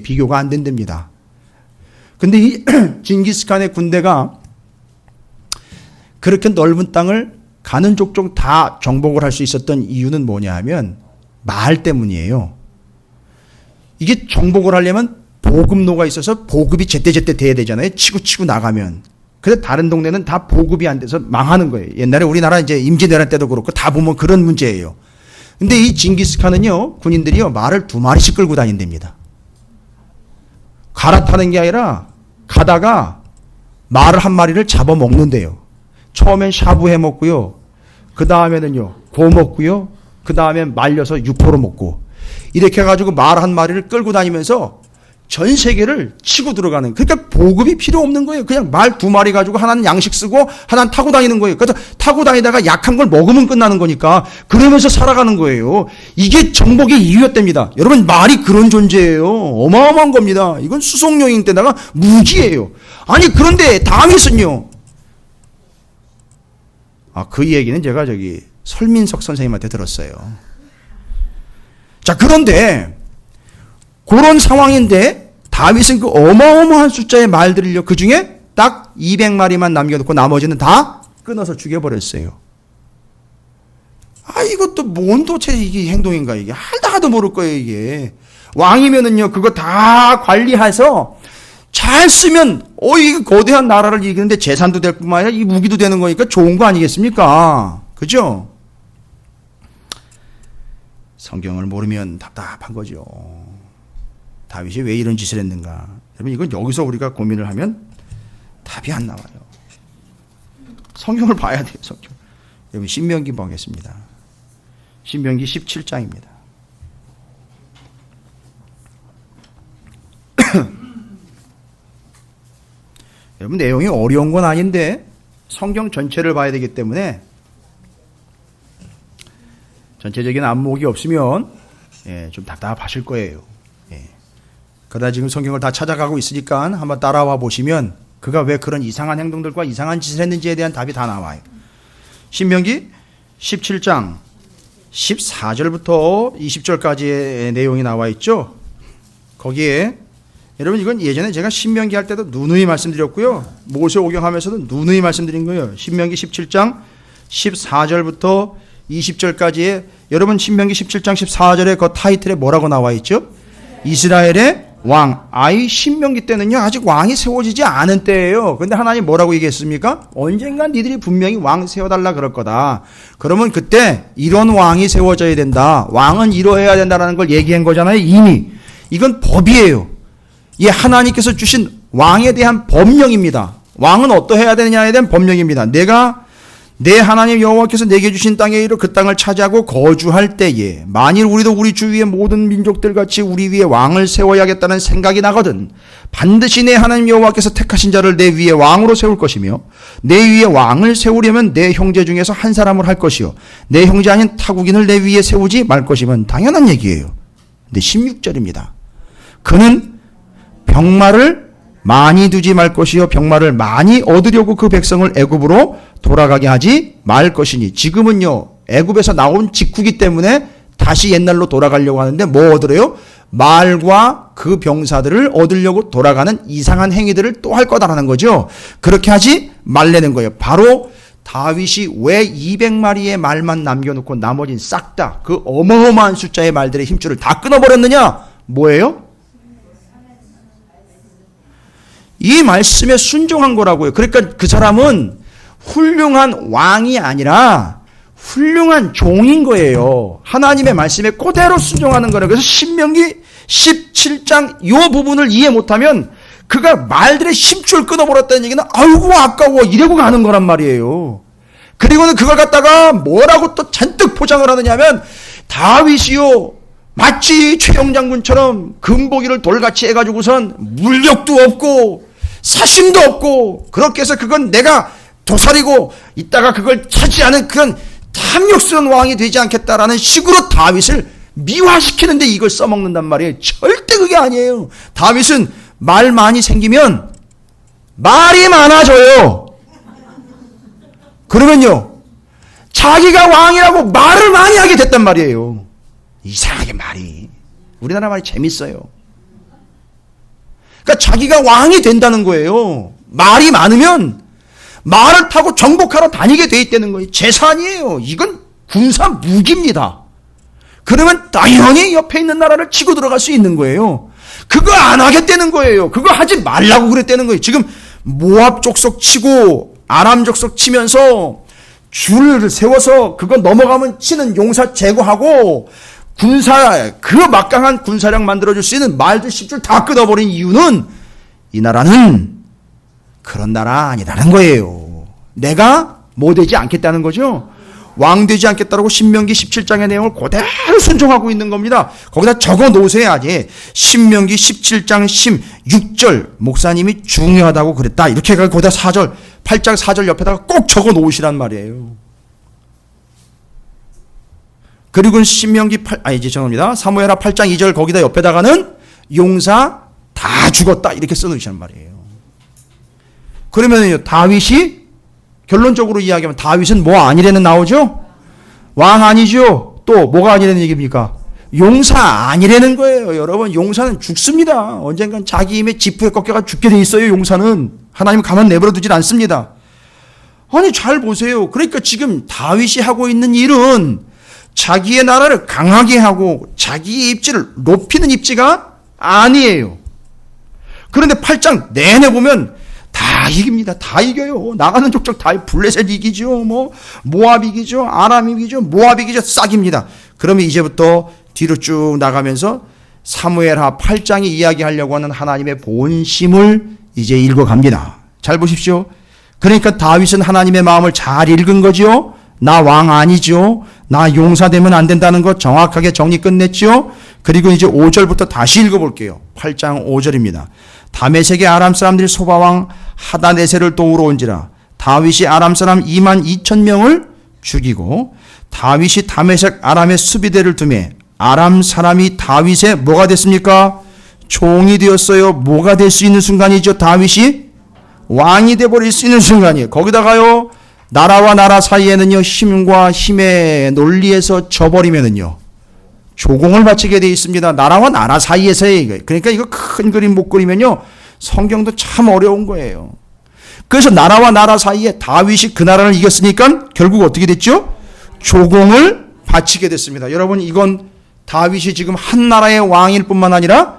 비교가 안 된답니다. 근데 이 징기스칸의 군대가 그렇게 넓은 땅을 가는 족족 다 정복을 할 수 있었던 이유는 뭐냐 하면 말 때문이에요. 이게 정복을 하려면 보급로가 있어서 보급이 제때제때 돼야 되잖아요. 치고 나가면. 그래서 다른 동네는 다 보급이 안 돼서 망하는 거예요. 옛날에 우리나라 이제 임진왜란 때도 그렇고 다 보면 그런 문제예요. 근데 이 징기스칸은요, 군인들이요, 말을 2마리씩 끌고 다닌답니다. 갈아타는 게 아니라 가다가 말을 1마리를 잡아먹는데요. 처음엔 샤브해 먹고요. 그 다음에는요, 구워 먹고요. 그 다음엔 말려서 육포로 먹고. 이렇게 해가지고 말 1마리를 끌고 다니면서 전 세계를 치고 들어가는. 그러니까 보급이 필요 없는 거예요. 그냥 말 2마리 가지고 하나는 양식 쓰고 하나는 타고 다니는 거예요. 그래서 타고 다니다가 약한 걸 먹으면 끝나는 거니까 그러면서 살아가는 거예요. 이게 정복의 이유였답니다. 여러분 말이 그런 존재예요. 어마어마한 겁니다. 이건 수송용인 때다가 무기예요. 아니 그런데 다윗은요. 그 얘기는 제가 설민석 선생님한테 들었어요. 자, 그런데 그런 상황인데 다윗은 그 어마어마한 숫자의 말들을요, 그 중에 딱 200마리만 남겨놓고 나머지는 다 끊어서 죽여버렸어요. 이것도 뭔 도대체 이게 행동인가, 이게. 하다가도 모를 거예요, 이게. 왕이면은요, 그거 다 관리해서 잘 쓰면, 이거 거대한 나라를 이기는데 재산도 될 뿐만 아니라 이 무기도 되는 거니까 좋은 거 아니겠습니까? 그죠? 성경을 모르면 답답한 거죠. 다윗이 왜 이런 짓을 했는가? 여러분, 이건 여기서 우리가 고민을 하면 답이 안 나와요. 성경을 봐야 돼요, 성경. 여러분, 신명기 보겠습니다. 신명기 17장입니다. 여러분, 내용이 어려운 건 아닌데 성경 전체를 봐야 되기 때문에 전체적인 안목이 없으면 좀 답답하실 거예요. 그러다 지금 성경을 다 찾아가고 있으니까 한번 따라와 보시면 그가 왜 그런 이상한 행동들과 이상한 짓을 했는지에 대한 답이 다 나와요. 신명기 17장 14절부터 20절까지의 내용이 나와 있죠. 거기에 여러분, 이건 예전에 제가 신명기 할 때도 누누이 말씀드렸고요. 모세오경 하면서도 누누이 말씀드린 거예요. 신명기 17장 14절부터 20절까지의 여러분, 신명기 17장 14절에 그 타이틀에 뭐라고 나와 있죠? 이스라엘의 왕. 신명기 때는요, 아직 왕이 세워지지 않은 때예요. 근데 하나님 뭐라고 얘기했습니까? 언젠간 니들이 분명히 왕 세워달라 그럴 거다. 그러면 그때 이런 왕이 세워져야 된다. 왕은 이러해야 된다라는 걸 얘기한 거잖아요, 이미. 이건 법이에요. 이 하나님께서 주신 왕에 대한 법령입니다. 왕은 어떠해야 되느냐에 대한 법령입니다. 내가 내 하나님 여호와께서 내게 주신 땅에 이르러 그 땅을 차지하고 거주할 때에 만일 우리도 우리 주위의 모든 민족들 같이 우리 위에 왕을 세워야겠다는 생각이 나거든 반드시 내 하나님 여호와께서 택하신 자를 내 위에 왕으로 세울 것이며 내 위에 왕을 세우려면 내 형제 중에서 한 사람을 할 것이요 내 형제 아닌 타국인을 내 위에 세우지 말 것이면 당연한 얘기예요. 근데 16절입니다. 그는 병마를 많이 두지 말 것이요 병마를 많이 얻으려고 그 백성을 애굽으로 돌아가게 하지 말 것이니. 지금은요, 애굽에서 나온 직후기 때문에 다시 옛날로 돌아가려고 하는데 뭐 얻으래요? 말과 그 병사들을 얻으려고 돌아가는 이상한 행위들을 또 할 거다라는 거죠. 그렇게 하지 말라는 거예요. 바로 다윗이 왜 200마리의 말만 남겨놓고 나머지는 싹 다 그 어마어마한 숫자의 말들의 힘줄을 다 끊어버렸느냐? 뭐예요? 이 말씀에 순종한 거라고요. 그러니까 그 사람은 훌륭한 왕이 아니라 훌륭한 종인 거예요. 하나님의 말씀에 그대로 순종하는 거예요. 그래서 신명기 17장 이 부분을 이해 못하면 그가 말들의 힘줄 끊어버렸다는 얘기는 아이고 아까워 이러고 가는 거란 말이에요. 그리고는 그걸 갖다가 뭐라고 또 잔뜩 포장을 하느냐면 다윗이요 마치 최영 장군처럼 금보기를 돌같이 해가지고선 물력도 없고 사심도 없고 그렇게 해서 그건 내가 도살이고 이따가 그걸 차지하는 그런 다 탐욕스러운 왕이 되지 않겠다라는 식으로 다윗을 미화시키는데 이걸 써먹는단 말이에요. 절대 그게 아니에요. 다윗은 말 많이 생기면 말이 많아져요. 그러면요, 자기가 왕이라고 말을 많이 하게 됐단 말이에요. 이상하게 말이. 우리나라 말이 재밌어요. 그러니까 자기가 왕이 된다는 거예요. 말이 많으면 말을 타고 정복하러 다니게 돼 있다는 거예요. 재산이에요. 이건 군사 무기입니다. 그러면 당연히 옆에 있는 나라를 치고 들어갈 수 있는 거예요. 그거 안 하겠다는 거예요. 그거 하지 말라고 그랬다는 거예요. 지금 모압 족속 치고 아람 족속 치면서 줄을 세워서 그거 넘어가면 치는 용사 제거하고 군사, 그 막강한 군사력 만들어줄 수 있는 말들 10줄 다 끊어버린 이유는 이 나라는 그런 나라 아니라는 거예요. 내가 뭐 되지 않겠다는 거죠. 왕 되지 않겠다고 신명기 17장의 내용을 그대로 순종하고 있는 겁니다. 거기다 적어 놓으셔야지. 신명기 17장 16절 목사님이 중요하다고 그랬다. 이렇게 거기다 4절 8장 4절 옆에다가 꼭 적어 놓으시란 말이에요. 그리고 신명기 죄송합니다. 사무엘하 8장 2절 거기다 옆에다가는 용사 다 죽었다 이렇게 써놓으시란 말이에요. 그러면요, 다윗이 결론적으로 이야기하면 다윗은 뭐 아니라는 나오죠? 왕 아니죠? 또 뭐가 아니라는 얘기입니까? 용사 아니라는 거예요. 여러분, 용사는 죽습니다. 언젠간 자기 힘에 지푸에 꺾여가 죽게 돼 있어요. 용사는 하나님 가만 내버려 두질 않습니다. 아니, 잘 보세요. 그러니까 지금 다윗이 하고 있는 일은 자기의 나라를 강하게 하고 자기의 입지를 높이는 입지가 아니에요. 그런데 8장 내내 보면 다 이깁니다. 다 이겨요. 나가는 족족 다 블레셋 이기죠. 모압 이기죠. 아람 이기죠. 모압 이기죠. 싹 입니다. 그러면 이제부터 뒤로 쭉 나가면서 사무엘하 8장이 이야기하려고 하는 하나님의 본심을 이제 읽어갑니다. 잘 보십시오. 그러니까 다윗은 하나님의 마음을 잘 읽은 거죠. 나 왕 아니죠. 나 용사 되면 안 된다는 거 정확하게 정리 끝냈죠. 그리고 이제 5절부터 다시 읽어볼게요. 8장 5절입니다. 다메섹의 아람 사람들이 소바왕 하다네셀을 도우러 온지라 다윗이 아람 사람 2만 2천 명을 죽이고 다윗이 다메섹 아람의 수비대를 두매 아람 사람이 다윗의 뭐가 됐습니까? 종이 되었어요. 뭐가 될 수 있는 순간이죠. 다윗이 왕이 돼버릴 수 있는 순간이에요. 거기다가요, 나라와 나라 사이에는요, 힘과 힘의 논리에서 져버리면은요, 조공을 바치게 돼 있습니다. 나라와 나라 사이에서의. 그러니까 이거 큰 그림 못 그리면요, 성경도 참 어려운 거예요. 그래서 나라와 나라 사이에 다윗이 그 나라를 이겼으니까 결국 어떻게 됐죠? 조공을 바치게 됐습니다. 여러분, 이건 다윗이 지금 한 나라의 왕일 뿐만 아니라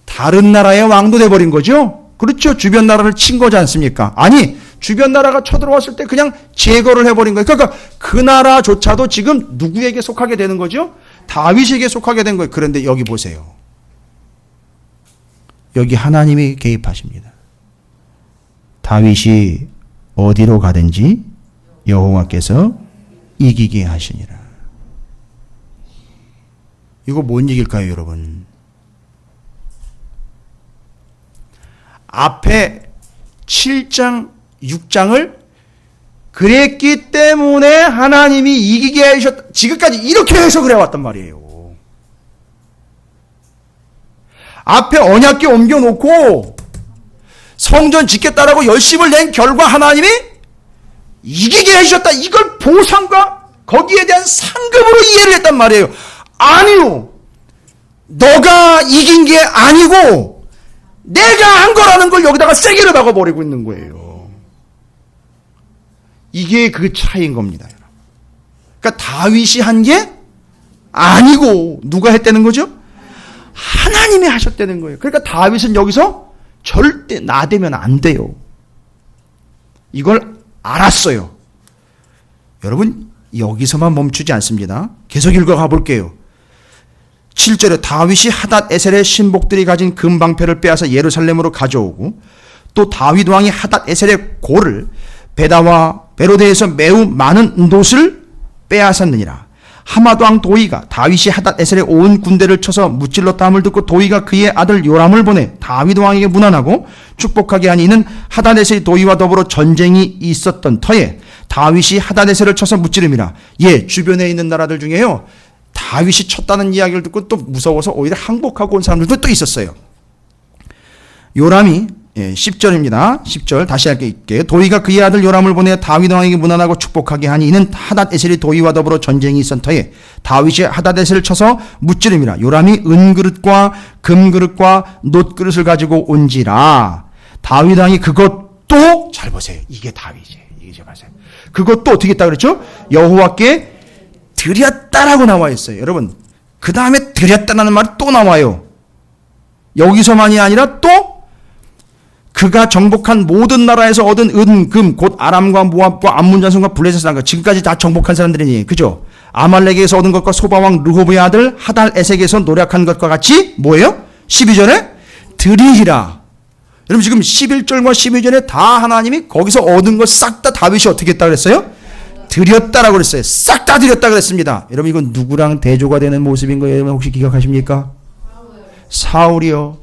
다른 나라의 왕도 돼버린 거죠. 그렇죠. 주변 나라를 친 거지 않습니까? 아니, 주변 나라가 쳐들어왔을 때 그냥 제거를 해버린 거예요. 그러니까 그 나라조차도 지금 누구에게 속하게 되는 거죠? 다윗에게 속하게 된 거예요. 그런데 여기 보세요. 여기 하나님이 개입하십니다. 다윗이 어디로 가든지 여호와께서 이기게 하시니라. 이거 뭔 얘기일까요, 여러분? 앞에 7장, 6장을 그랬기 때문에 하나님이 이기게 하셨다. 지금까지 이렇게 해석을 해왔단 말이에요. 앞에 언약궤 옮겨놓고 성전 짓겠다라고 열심을 낸 결과 하나님이 이기게 하셨다. 이걸 보상과 거기에 대한 상급으로 이해를 했단 말이에요. 아니요. 너가 이긴 게 아니고 내가 한 거라는 걸 여기다가 세게를 박아버리고 있는 거예요. 이게 그 차이인 겁니다. 그러니까 다윗이 한 게 아니고 누가 했다는 거죠? 하나님이 하셨다는 거예요. 그러니까 다윗은 여기서 절대 나대면 안 돼요. 이걸 알았어요. 여러분, 여기서만 멈추지 않습니다. 계속 읽어가 볼게요. 7절에 다윗이 하닷에셀의 신복들이 가진 금방패를 빼앗아 예루살렘으로 가져오고 또 다윗 왕이 하닷에셀의 고를 베다와 베로데에서 매우 많은 놋을 빼앗았느니라. 하맛 왕 도이가 다윗이 하닷에셀의 온 군대를 쳐서 무찔렀다 함을 듣고 도이가 그의 아들 요람을 보내 다윗 왕에게 문안하고 축복하게 하니 이는 하닷에셀 도이와 더불어 전쟁이 있었던 터에 다윗이 하다데셀을 쳐서 무찌름이라. 예, 주변에 있는 나라들 중에요, 다윗이 쳤다는 이야기를 듣고 또 무서워서 오히려 항복하고 온 사람들도 또 있었어요. 요람이 10절입니다. 10절 다시 할게요. 도의가 그의 아들 요람을 보내 다윗 왕에게 문안하고 축복하게 하니 이는 하닷에셀이 도의와 더불어 전쟁이 있은 터에 다윗이 하닷에셀을 쳐서 무찌름이라. 요람이 은그릇과 금그릇과 놋그릇을 가지고 온지라. 다윗 왕이 그것도, 잘 보세요, 이게 다윗이에요. 이게 좀 보세요. 그것도 어떻게 했다 그랬죠? 여호와께 드렸다라고 나와 있어요. 여러분, 그 다음에 드렸다라는 말이 또 나와요. 여기서만이 아니라 또 그가 정복한 모든 나라에서 얻은 은, 금, 곧 아람과 모압과 암몬 자손과 블레셋 것, 지금까지 다 정복한 사람들이니, 그죠? 아말렉에서 얻은 것과 소바왕 르호브의 아들 하달 에색에서 노력한 것과 같이 뭐예요? 12절에 드리리라. 여러분, 지금 11절과 12절에 다 하나님이 거기서 얻은 것 싹 다 다윗이 어떻게 했다 그랬어요? 드렸다라고 그랬어요. 싹 다 드렸다 그랬습니다. 여러분, 이건 누구랑 대조가 되는 모습인 거예요? 여러분 혹시 기억하십니까? 사울이요.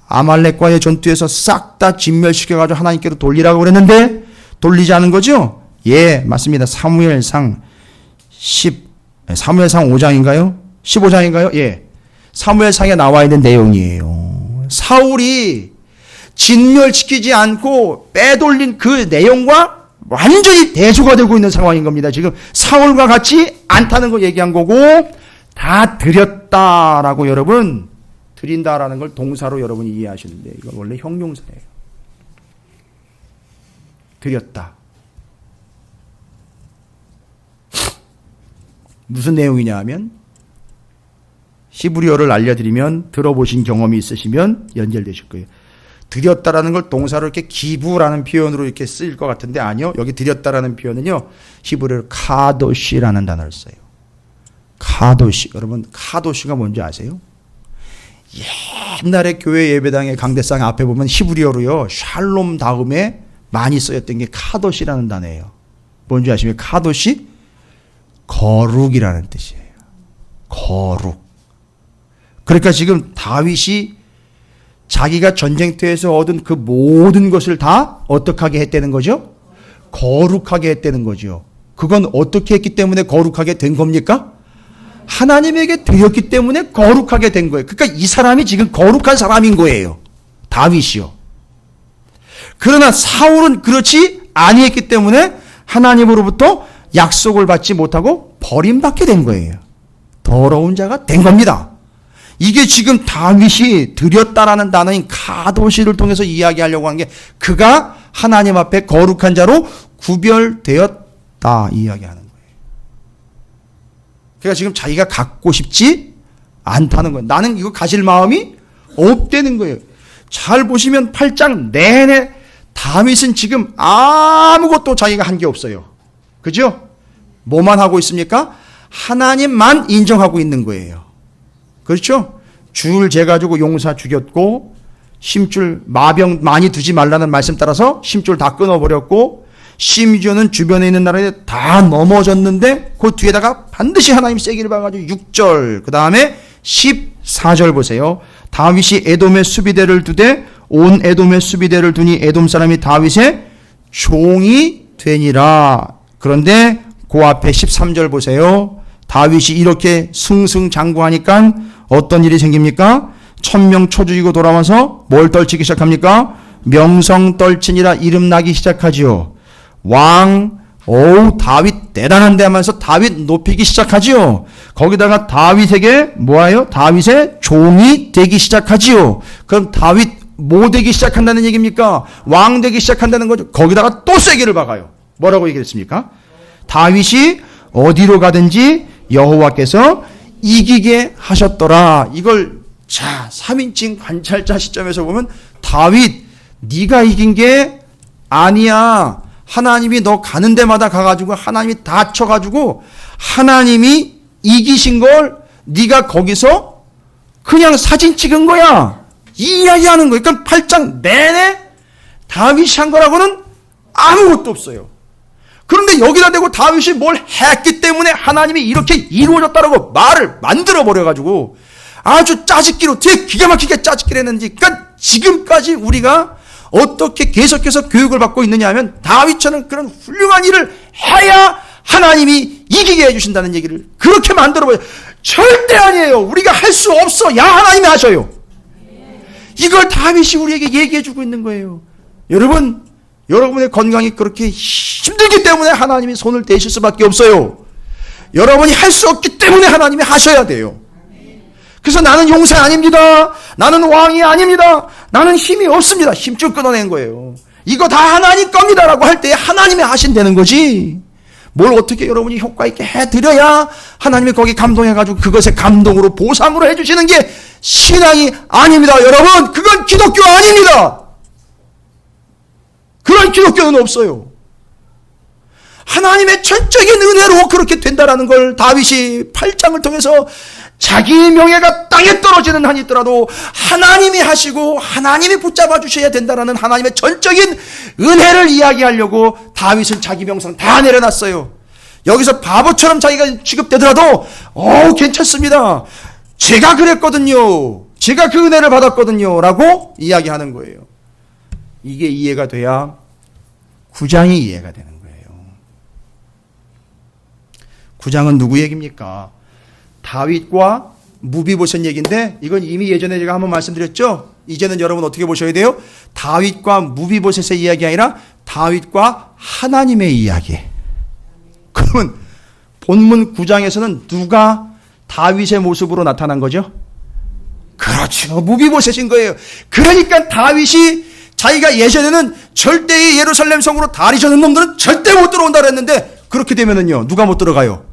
아말렉과의 전투에서 싹 다 진멸시켜가지고 하나님께로 돌리라고 그랬는데 돌리지 않은 거죠? 예, 맞습니다. 사무엘상 5장인가요? 15장인가요? 예. 사무엘상에 나와 있는 내용이에요. 사울이 진멸시키지 않고 빼돌린 그 내용과 완전히 대조가 되고 있는 상황인 겁니다. 지금 사울과 같이 않다는 거 얘기한 거고, 다 드렸다라고 여러분, 드린다라는 걸 동사로 여러분이 이해하시는데 이건 원래 형용사예요. 드렸다. 무슨 내용이냐 하면, 히브리어를 알려드리면 들어보신 경험이 있으시면 연결되실 거예요. 드렸다라는 걸 동사로 이렇게 기부라는 표현으로 이렇게 쓰일 것 같은데 아니요. 여기 드렸다라는 표현은요, 히브리어로 카도시라는 단어를 써요. 카도시. 여러분, 카도시가 뭔지 아세요? 옛날에 교회 예배당의 강대상 앞에 보면 히브리어로요, 샬롬 다음에 많이 쓰였던 게 카도시라는 단어예요. 뭔지 아십니까? 카도시? 거룩이라는 뜻이에요. 거룩. 그러니까 지금 다윗이 자기가 전쟁터에서 얻은 그 모든 것을 다 어떻게 하게 했다는 거죠? 거룩하게 했다는 거죠. 그건 어떻게 했기 때문에 거룩하게 된 겁니까? 하나님에게 드렸기 때문에 거룩하게 된 거예요. 그러니까 이 사람이 지금 거룩한 사람인 거예요. 다윗이요. 그러나 사울은 그렇지 아니했기 때문에 하나님으로부터 약속을 받지 못하고 버림받게 된 거예요. 더러운 자가 된 겁니다. 이게 지금 다윗이 드렸다라는 단어인 카도시를 통해서 이야기하려고 한 게, 그가 하나님 앞에 거룩한 자로 구별되었다 이야기하는 거예요. 그러니까 지금 자기가 갖고 싶지 않다는 거예요. 나는 이거 가질 마음이 없다는 거예요. 잘 보시면 8장 내내 다윗은 지금 아무것도 자기가 한 게 없어요. 그죠? 뭐만 하고 있습니까? 하나님만 인정하고 있는 거예요. 그렇죠? 줄 재가지고 용사 죽였고, 심줄 마병 많이 두지 말라는 말씀 따라서 심줄 다 끊어버렸고, 심지어는 주변에 있는 나라에 다 넘어졌는데 그 뒤에다가 반드시 하나님 세기를 봐가지고 6절, 그 다음에 14절 보세요. 다윗이 에돔의 수비대를 두되 온 에돔의 수비대를 두니 에돔 사람이 다윗의 종이 되니라. 그런데 그 앞에 13절 보세요. 다윗이 이렇게 승승장구하니까 어떤 일이 생깁니까? 천명 쳐죽이고 돌아와서 뭘 떨치기 시작합니까? 명성 떨치니라 이름 나기 시작하지요. 다윗 대단한데 하면서 다윗 높이기 시작하지요. 거기다가 다윗에게 뭐예요? 다윗의 종이 되기 시작하지요. 그럼 다윗 뭐 되기 시작한다는 얘기입니까? 왕 되기 시작한다는 거죠. 거기다가 또 세게를 박아요. 뭐라고 얘기했습니까? 다윗이 어디로 가든지 여호와께서 이기게 하셨더라. 이걸 3인칭 관찰자 시점에서 보면, 다윗 네가 이긴 게 아니야. 하나님이 너 가는 데마다 가가지고 하나님이 다 쳐가지고 하나님이 이기신 걸 네가 거기서 그냥 사진 찍은 거야. 이 이야기하는 거예요. 그러니까 8장 내내 다윗이 한 거라고는 아무것도 없어요. 그런데 여기다 대고 다윗이 뭘 했기 때문에 하나님이 이렇게 이루어졌다라고 말을 만들어버려가지고 아주 짜집기로 되게 기가 막히게 짜집기를 했는지, 그러니까 지금까지 우리가 어떻게 계속해서 교육을 받고 있느냐 하면 다윗처럼 그런 훌륭한 일을 해야 하나님이 이기게 해주신다는 얘기를 그렇게 만들어봐요. 절대 아니에요. 우리가 할 수 없어. 야, 하나님이 하셔요. 이걸 다윗이 우리에게 얘기해주고 있는 거예요. 여러분, 여러분의 건강이 그렇게 힘들기 때문에 하나님이 손을 대실 수밖에 없어요. 여러분이 할 수 없기 때문에 하나님이 하셔야 돼요. 그래서 나는 용사 아닙니다. 나는 왕이 아닙니다. 나는 힘이 없습니다. 힘줄 끊어낸 거예요. 이거 다 하나님 겁니다라고 할 때 하나님이 하신다는 거지. 뭘 어떻게 여러분이 효과 있게 해드려야 하나님이 거기 감동해가지고 그것의 감동으로 보상으로 해주시는 게 신앙이 아닙니다. 여러분, 그건 기독교 아닙니다. 그런 기독교는 없어요. 하나님의 전적인 은혜로 그렇게 된다라는 걸 다윗이 8장을 통해서 자기 명예가 땅에 떨어지는 한이 있더라도 하나님이 하시고 하나님이 붙잡아 주셔야 된다라는 하나님의 전적인 은혜를 이야기하려고 다윗은 자기 명성 다 내려놨어요. 여기서 바보처럼 자기가 취급되더라도 괜찮습니다. 제가 그랬거든요. 제가 그 은혜를 받았거든요. 라고 이야기하는 거예요. 이게 이해가 돼야 9장이 이해가 되는 거예요. 9장은 누구 얘기입니까? 다윗과 무비보셋 얘기인데 이건 이미 예전에 제가 한번 말씀드렸죠. 이제는 여러분 어떻게 보셔야 돼요? 다윗과 무비보셋의 이야기 아니라 다윗과 하나님의 이야기. 그러면 본문 9장에서는 누가 다윗의 모습으로 나타난 거죠? 그렇죠. 무비보셋인 거예요. 그러니까 다윗이 자기가 예전에는 절대의 예루살렘 성으로 다리 저는 놈들은 절대 못 들어온다 그랬는데 그렇게 되면은요 누가 못 들어가요?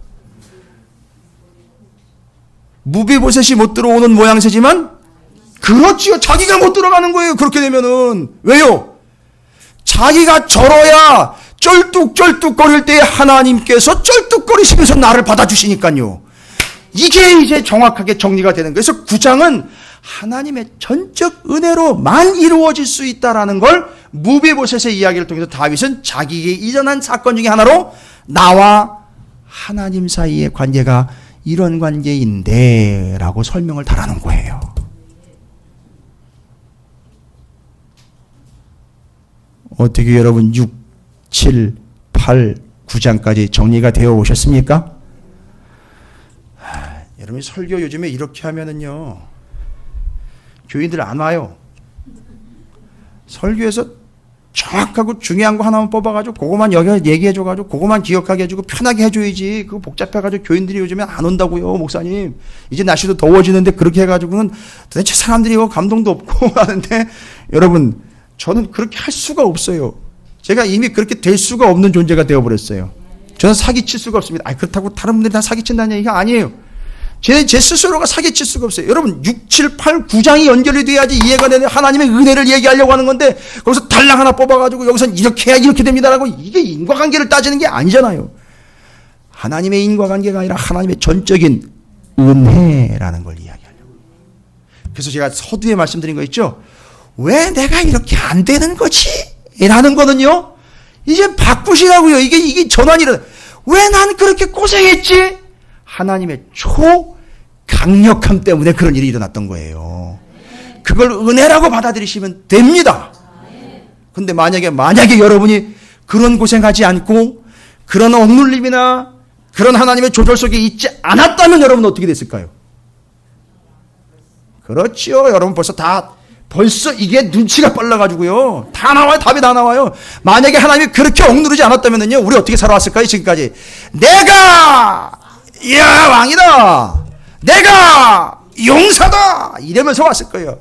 무비보셋이 못 들어오는 모양새지만 그렇지요. 자기가 못 들어가는 거예요. 그렇게 되면은 왜요? 자기가 절어야 쩔뚝쩔뚝거릴 때 하나님께서 쩔뚝거리시면서 나를 받아주시니까요. 이게 이제 정확하게 정리가 되는 거예요. 그래서 9장은 하나님의 전적 은혜로만 이루어질 수 있다라는 걸 무비보셋의 이야기를 통해서 다윗은 자기에게 일어난 사건 중에 하나로 나와 하나님 사이의 관계가 이런 관계인데 라고 설명을 달아놓은 거예요. 어떻게 여러분 6, 7, 8, 9장까지 정리가 되어 오셨습니까? 여러분 설교 요즘에 이렇게 하면은요 교인들 안 와요. 설교에서 정확하고 중요한 거 하나만 뽑아가지고 그거만 얘기해줘가지고 그거만 기억하게 해주고 편하게 해줘야지. 그거 복잡해가지고 교인들이 요즘에 안 온다고요. 목사님 이제 날씨도 더워지는데 그렇게 해가지고는 도대체 사람들이 감동도 없고 하는데 여러분 저는 그렇게 할 수가 없어요. 제가 이미 그렇게 될 수가 없는 존재가 되어버렸어요. 저는 사기칠 수가 없습니다. 그렇다고 다른 분들이 다 사기친다는 얘기가 아니에요. 제 스스로가 사기칠 수가 없어요. 여러분 6, 7, 8, 9장이 연결이 돼야지 이해가 되는 하나님의 은혜를 얘기하려고 하는 건데 거기서 달랑 하나 뽑아가지고 여기서는 이렇게 해야 이렇게 됩니다라고 이게 인과관계를 따지는 게 아니잖아요. 하나님의 인과관계가 아니라 하나님의 전적인 은혜라는 걸 이야기하려고. 그래서 제가 서두에 말씀드린 거 있죠. 왜 내가 이렇게 안 되는 거지? 라는 거는요. 이제 바꾸시라고요. 이게 전환이라. 왜 난 그렇게 고생했지? 하나님의 초강력함 때문에 그런 일이 일어났던 거예요. 그걸 은혜라고 받아들이시면 됩니다. 근데 만약에 여러분이 그런 고생하지 않고 그런 억눌림이나 그런 하나님의 조절 속에 있지 않았다면 여러분은 어떻게 됐을까요? 그렇죠. 여러분 벌써 이게 눈치가 빨라가지고요. 다 나와요. 답이 다 나와요. 만약에 하나님이 그렇게 억누르지 않았다면요. 우리 어떻게 살아왔을까요? 지금까지. 내가 왕이다. 내가 용사다. 이러면서 왔을 거예요.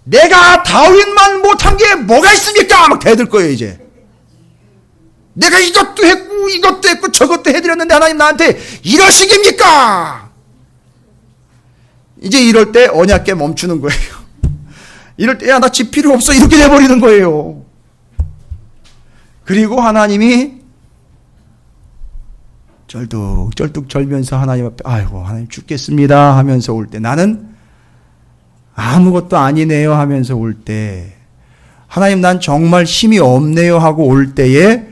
내가 다윗만 못한 게 뭐가 있습니까? 막 대들 거예요, 이제. 내가 이것도 했고 저것도 해드렸는데 하나님 나한테 이러시깁니까? 이제 이럴 때 언약궤 멈추는 거예요. 이럴 때 나 집 필요 없어 이렇게 돼버리는 거예요. 그리고 하나님이 쩔뚝 절면서 하나님 앞에 아이고 하나님 죽겠습니다 하면서 올 때 나는 아무것도 아니네요 하면서 올 때 하나님 난 정말 힘이 없네요 하고 올 때에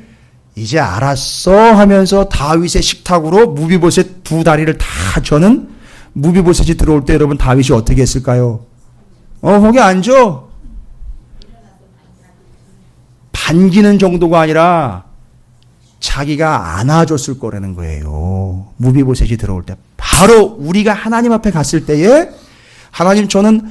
이제 알았어 하면서 다윗의 식탁으로 무비보셋 두 다리를 다 저는 무비보셋이 들어올 때 여러분 다윗이 어떻게 했을까요? 거기 앉아. 반기는 정도가 아니라 자기가 안아줬을 거라는 거예요. 무비보셋이 들어올 때. 바로 우리가 하나님 앞에 갔을 때에 하나님 저는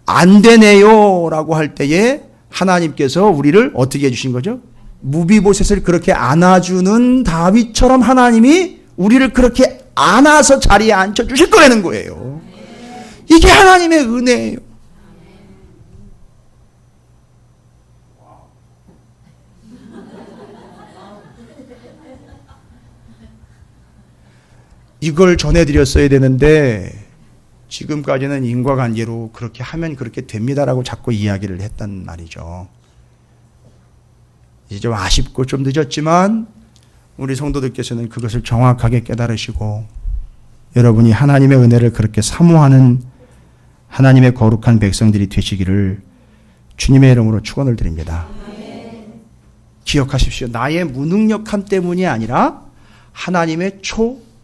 안 되네요 라고 할 때에 하나님께서 우리를 어떻게 해주신 거죠? 무비보셋을 그렇게 안아주는 다윗처럼 하나님이 우리를 그렇게 안아서 자리에 앉혀주실 거라는 거예요. 이게 하나님의 은혜예요. 이걸 전해드렸어야 되는데 지금까지는 인과관계로 그렇게 하면 그렇게 됩니다라고 자꾸 이야기를 했단 말이죠. 이제 좀 아쉽고 좀 늦었지만 우리 성도들께서는 그것을 정확하게 깨달으시고 여러분이 하나님의 은혜를 그렇게 사모하는 하나님의 거룩한 백성들이 되시기를 주님의 이름으로 축원을 드립니다. 기억하십시오. 나의 무능력함 때문이 아니라 하나님의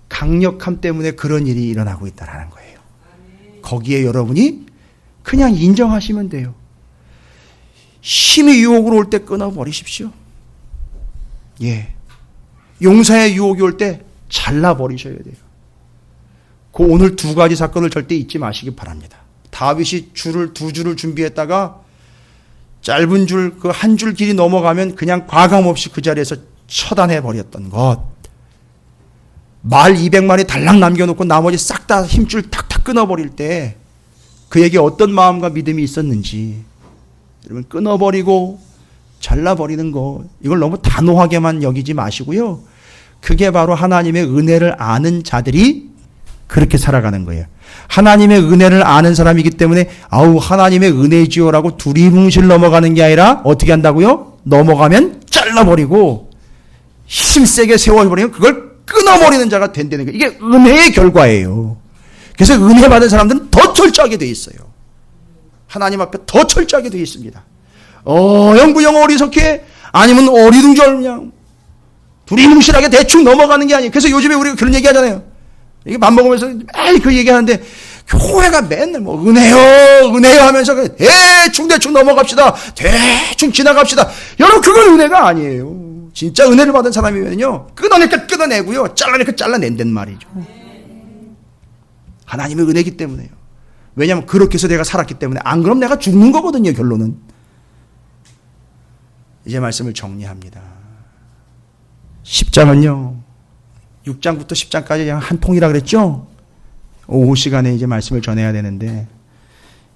강력함 때문에 그런 일이 일어나고 있다는 거예요. 거기에 여러분이 그냥 인정하시면 돼요. 힘의 유혹으로 올 때 끊어버리십시오. 예. 용사의 유혹이 올 때 잘라버리셔야 돼요. 그 오늘 두 가지 사건을 절대 잊지 마시기 바랍니다. 다윗이 두 줄을 준비했다가 짧은 줄, 그 한 줄 길이 넘어가면 그냥 과감 없이 그 자리에서 처단해버렸던 것. 말 200마리 달랑 남겨놓고 나머지 싹 다 힘줄 탁탁 끊어버릴 때 그에게 어떤 마음과 믿음이 있었는지 여러분 끊어버리고 잘라버리는 거 이걸 너무 단호하게만 여기지 마시고요. 그게 바로 하나님의 은혜를 아는 자들이 그렇게 살아가는 거예요. 하나님의 은혜를 아는 사람이기 때문에 아우 하나님의 은혜지요라고 두리뭉실 넘어가는 게 아니라 어떻게 한다고요? 넘어가면 잘라버리고 힘세게 세워버리면 그걸 끊어버리는 자가 된다는 거예요. 이게 은혜의 결과예요. 그래서 은혜 받은 사람들은 더 철저하게 되어 있어요. 하나님 앞에 더 철저하게 되어 있습니다. 영부영 어리석게 아니면 어리둥절 그냥 두리뭉실하게 대충 넘어가는 게 아니에요. 그래서 요즘에 우리가 그런 얘기 하잖아요. 이게 밥 먹으면서 매일 그 얘기하는데 교회가 맨날 뭐 은혜요 하면서 대충 넘어갑시다. 대충 지나갑시다. 여러분 그건 은혜가 아니에요. 진짜 은혜를 받은 사람이면요 끊어내니까 끊어내고요 잘라내니까 잘라낸단 말이죠. 하나님의 은혜이기 때문에요. 왜냐하면 그렇게 해서 내가 살았기 때문에 안 그럼 내가 죽는 거거든요. 결론은. 이제 말씀을 정리합니다. 10장은요 6장부터 10장까지 그냥 한 통이라 그랬죠. 오후 시간에 이제 말씀을 전해야 되는데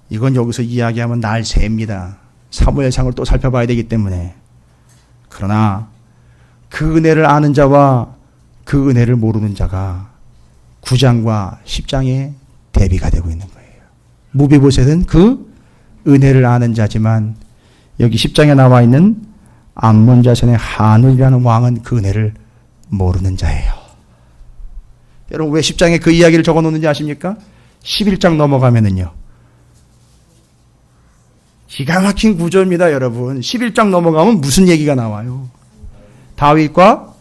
이건 여기서 이야기하면 날 셉니다. 사무엘상을 또 살펴봐야 되기 때문에. 그러나 그 은혜를 아는 자와 그 은혜를 모르는 자가 9장과 10장의 대비가 되고 있는 거예요. 무비보셋은 그 은혜를 아는 자지만 여기 10장에 나와 있는 암몬 자손의 한울이라는 왕은 그 은혜를 모르는 자예요. 여러분 왜 10장에 그 이야기를 적어놓는지 아십니까? 11장 넘어가면은요 기가 막힌 구조입니다. 여러분 11장 넘어가면 무슨 얘기가 나와요? 다윗과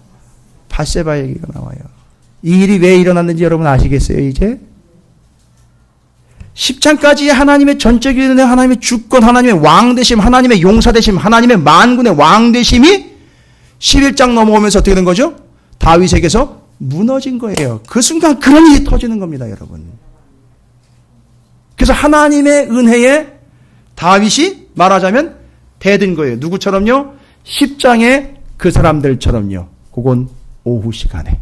밧세바 얘기가 나와요. 이 일이 왜 일어났는지 여러분 아시겠어요? 이제 10장까지 하나님의 전적인 은혜, 하나님의 주권, 하나님의 왕되심, 하나님의 용사되심, 하나님의 만군의 왕되심이 11장 넘어오면서 어떻게 된 거죠? 다윗에게서 무너진 거예요. 그 순간 그런 일이 터지는 겁니다. 여러분. 그래서 하나님의 은혜에 다윗이 말하자면 대든 거예요. 누구처럼요? 10장의 그 사람들처럼요. 그건 오후 시간에.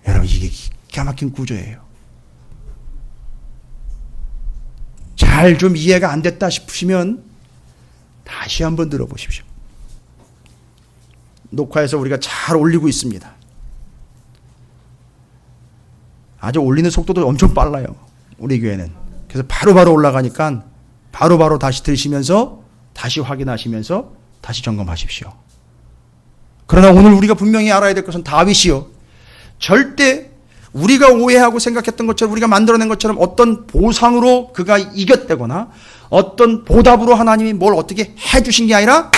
여러분 이게 기가 막힌 구조예요. 잘 좀 이해가 안 됐다 싶으시면 다시 한번 들어보십시오. 녹화해서 우리가 잘 올리고 있습니다. 아주 올리는 속도도 엄청 빨라요. 우리 교회는. 그래서 바로바로 올라가니까 바로바로 다시 들으시면서 다시 확인하시면서 다시 점검하십시오. 그러나 오늘 우리가 분명히 알아야 될 것은 다윗이요. 절대 우리가 오해하고 생각했던 것처럼 우리가 만들어낸 것처럼 어떤 보상으로 그가 이겼다거나 어떤 보답으로 하나님이 뭘 어떻게 해주신 게 아니라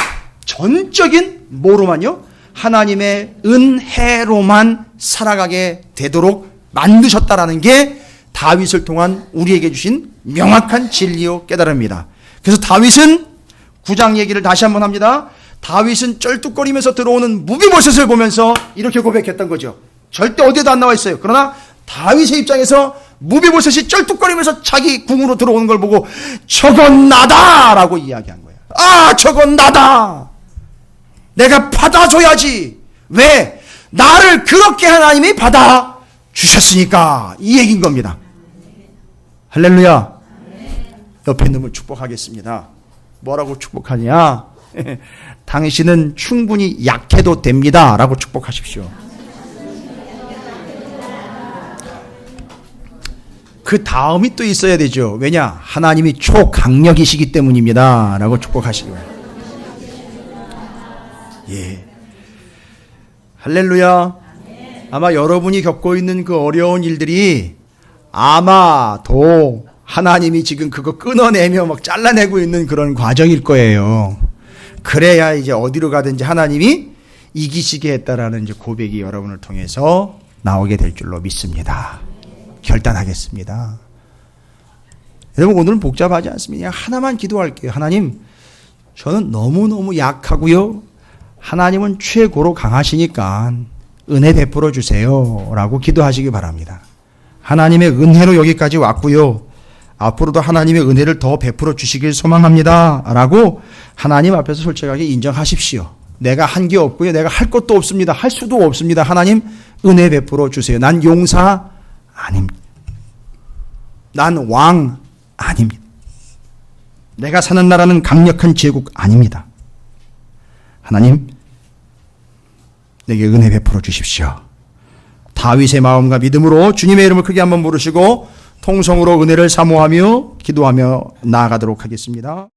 전적인 뭐로만요? 하나님의 은혜로만 살아가게 되도록 만드셨다라는 게 다윗을 통한 우리에게 주신 명확한 진리요 깨달음입니다. 그래서 다윗은 9장 얘기를 다시 한번 합니다. 다윗은 쩔뚝거리면서 들어오는 무비보셋을 보면서 이렇게 고백했던 거죠. 절대 어디에도 안 나와 있어요. 그러나 다윗의 입장에서 무비보셋이 쩔뚝거리면서 자기 궁으로 들어오는 걸 보고 저건 나다! 라고 이야기한 거예요. 아, 저건 나다! 내가 받아줘야지. 왜? 나를 그렇게 하나님이 받아주셨으니까. 이 얘기인 겁니다. 할렐루야. 옆에 있는 분 축복하겠습니다. 뭐라고 축복하냐? 당신은 충분히 약해도 됩니다. 라고 축복하십시오. 그 다음이 또 있어야 되죠. 왜냐? 하나님이 초강력이시기 때문입니다. 라고 축복하시기 바랍니다. 예. 할렐루야. 아마 여러분이 겪고 있는 그 어려운 일들이 아마도 하나님이 지금 그거 끊어내며 막 잘라내고 있는 그런 과정일 거예요. 그래야 이제 어디로 가든지 하나님이 이기시게 했다라는 이제 고백이 여러분을 통해서 나오게 될 줄로 믿습니다. 결단하겠습니다. 여러분, 오늘은 복잡하지 않습니다. 그냥 하나만 기도할게요. 하나님, 저는 너무너무 약하고요. 하나님은 최고로 강하시니까 은혜 베풀어 주세요. 라고 기도하시기 바랍니다. 하나님의 은혜로 여기까지 왔고요. 앞으로도 하나님의 은혜를 더 베풀어 주시길 소망합니다. 라고 하나님 앞에서 솔직하게 인정하십시오. 내가 한 게 없고요. 내가 할 것도 없습니다. 할 수도 없습니다. 하나님 은혜 베풀어 주세요. 난 용사 아닙니다. 난 왕 아닙니다. 내가 사는 나라는 강력한 제국 아닙니다. 하나님, 내게 은혜 베풀어 주십시오. 다윗의 마음과 믿음으로 주님의 이름을 크게 한번 부르시고 통성으로 은혜를 사모하며 기도하며 나아가도록 하겠습니다.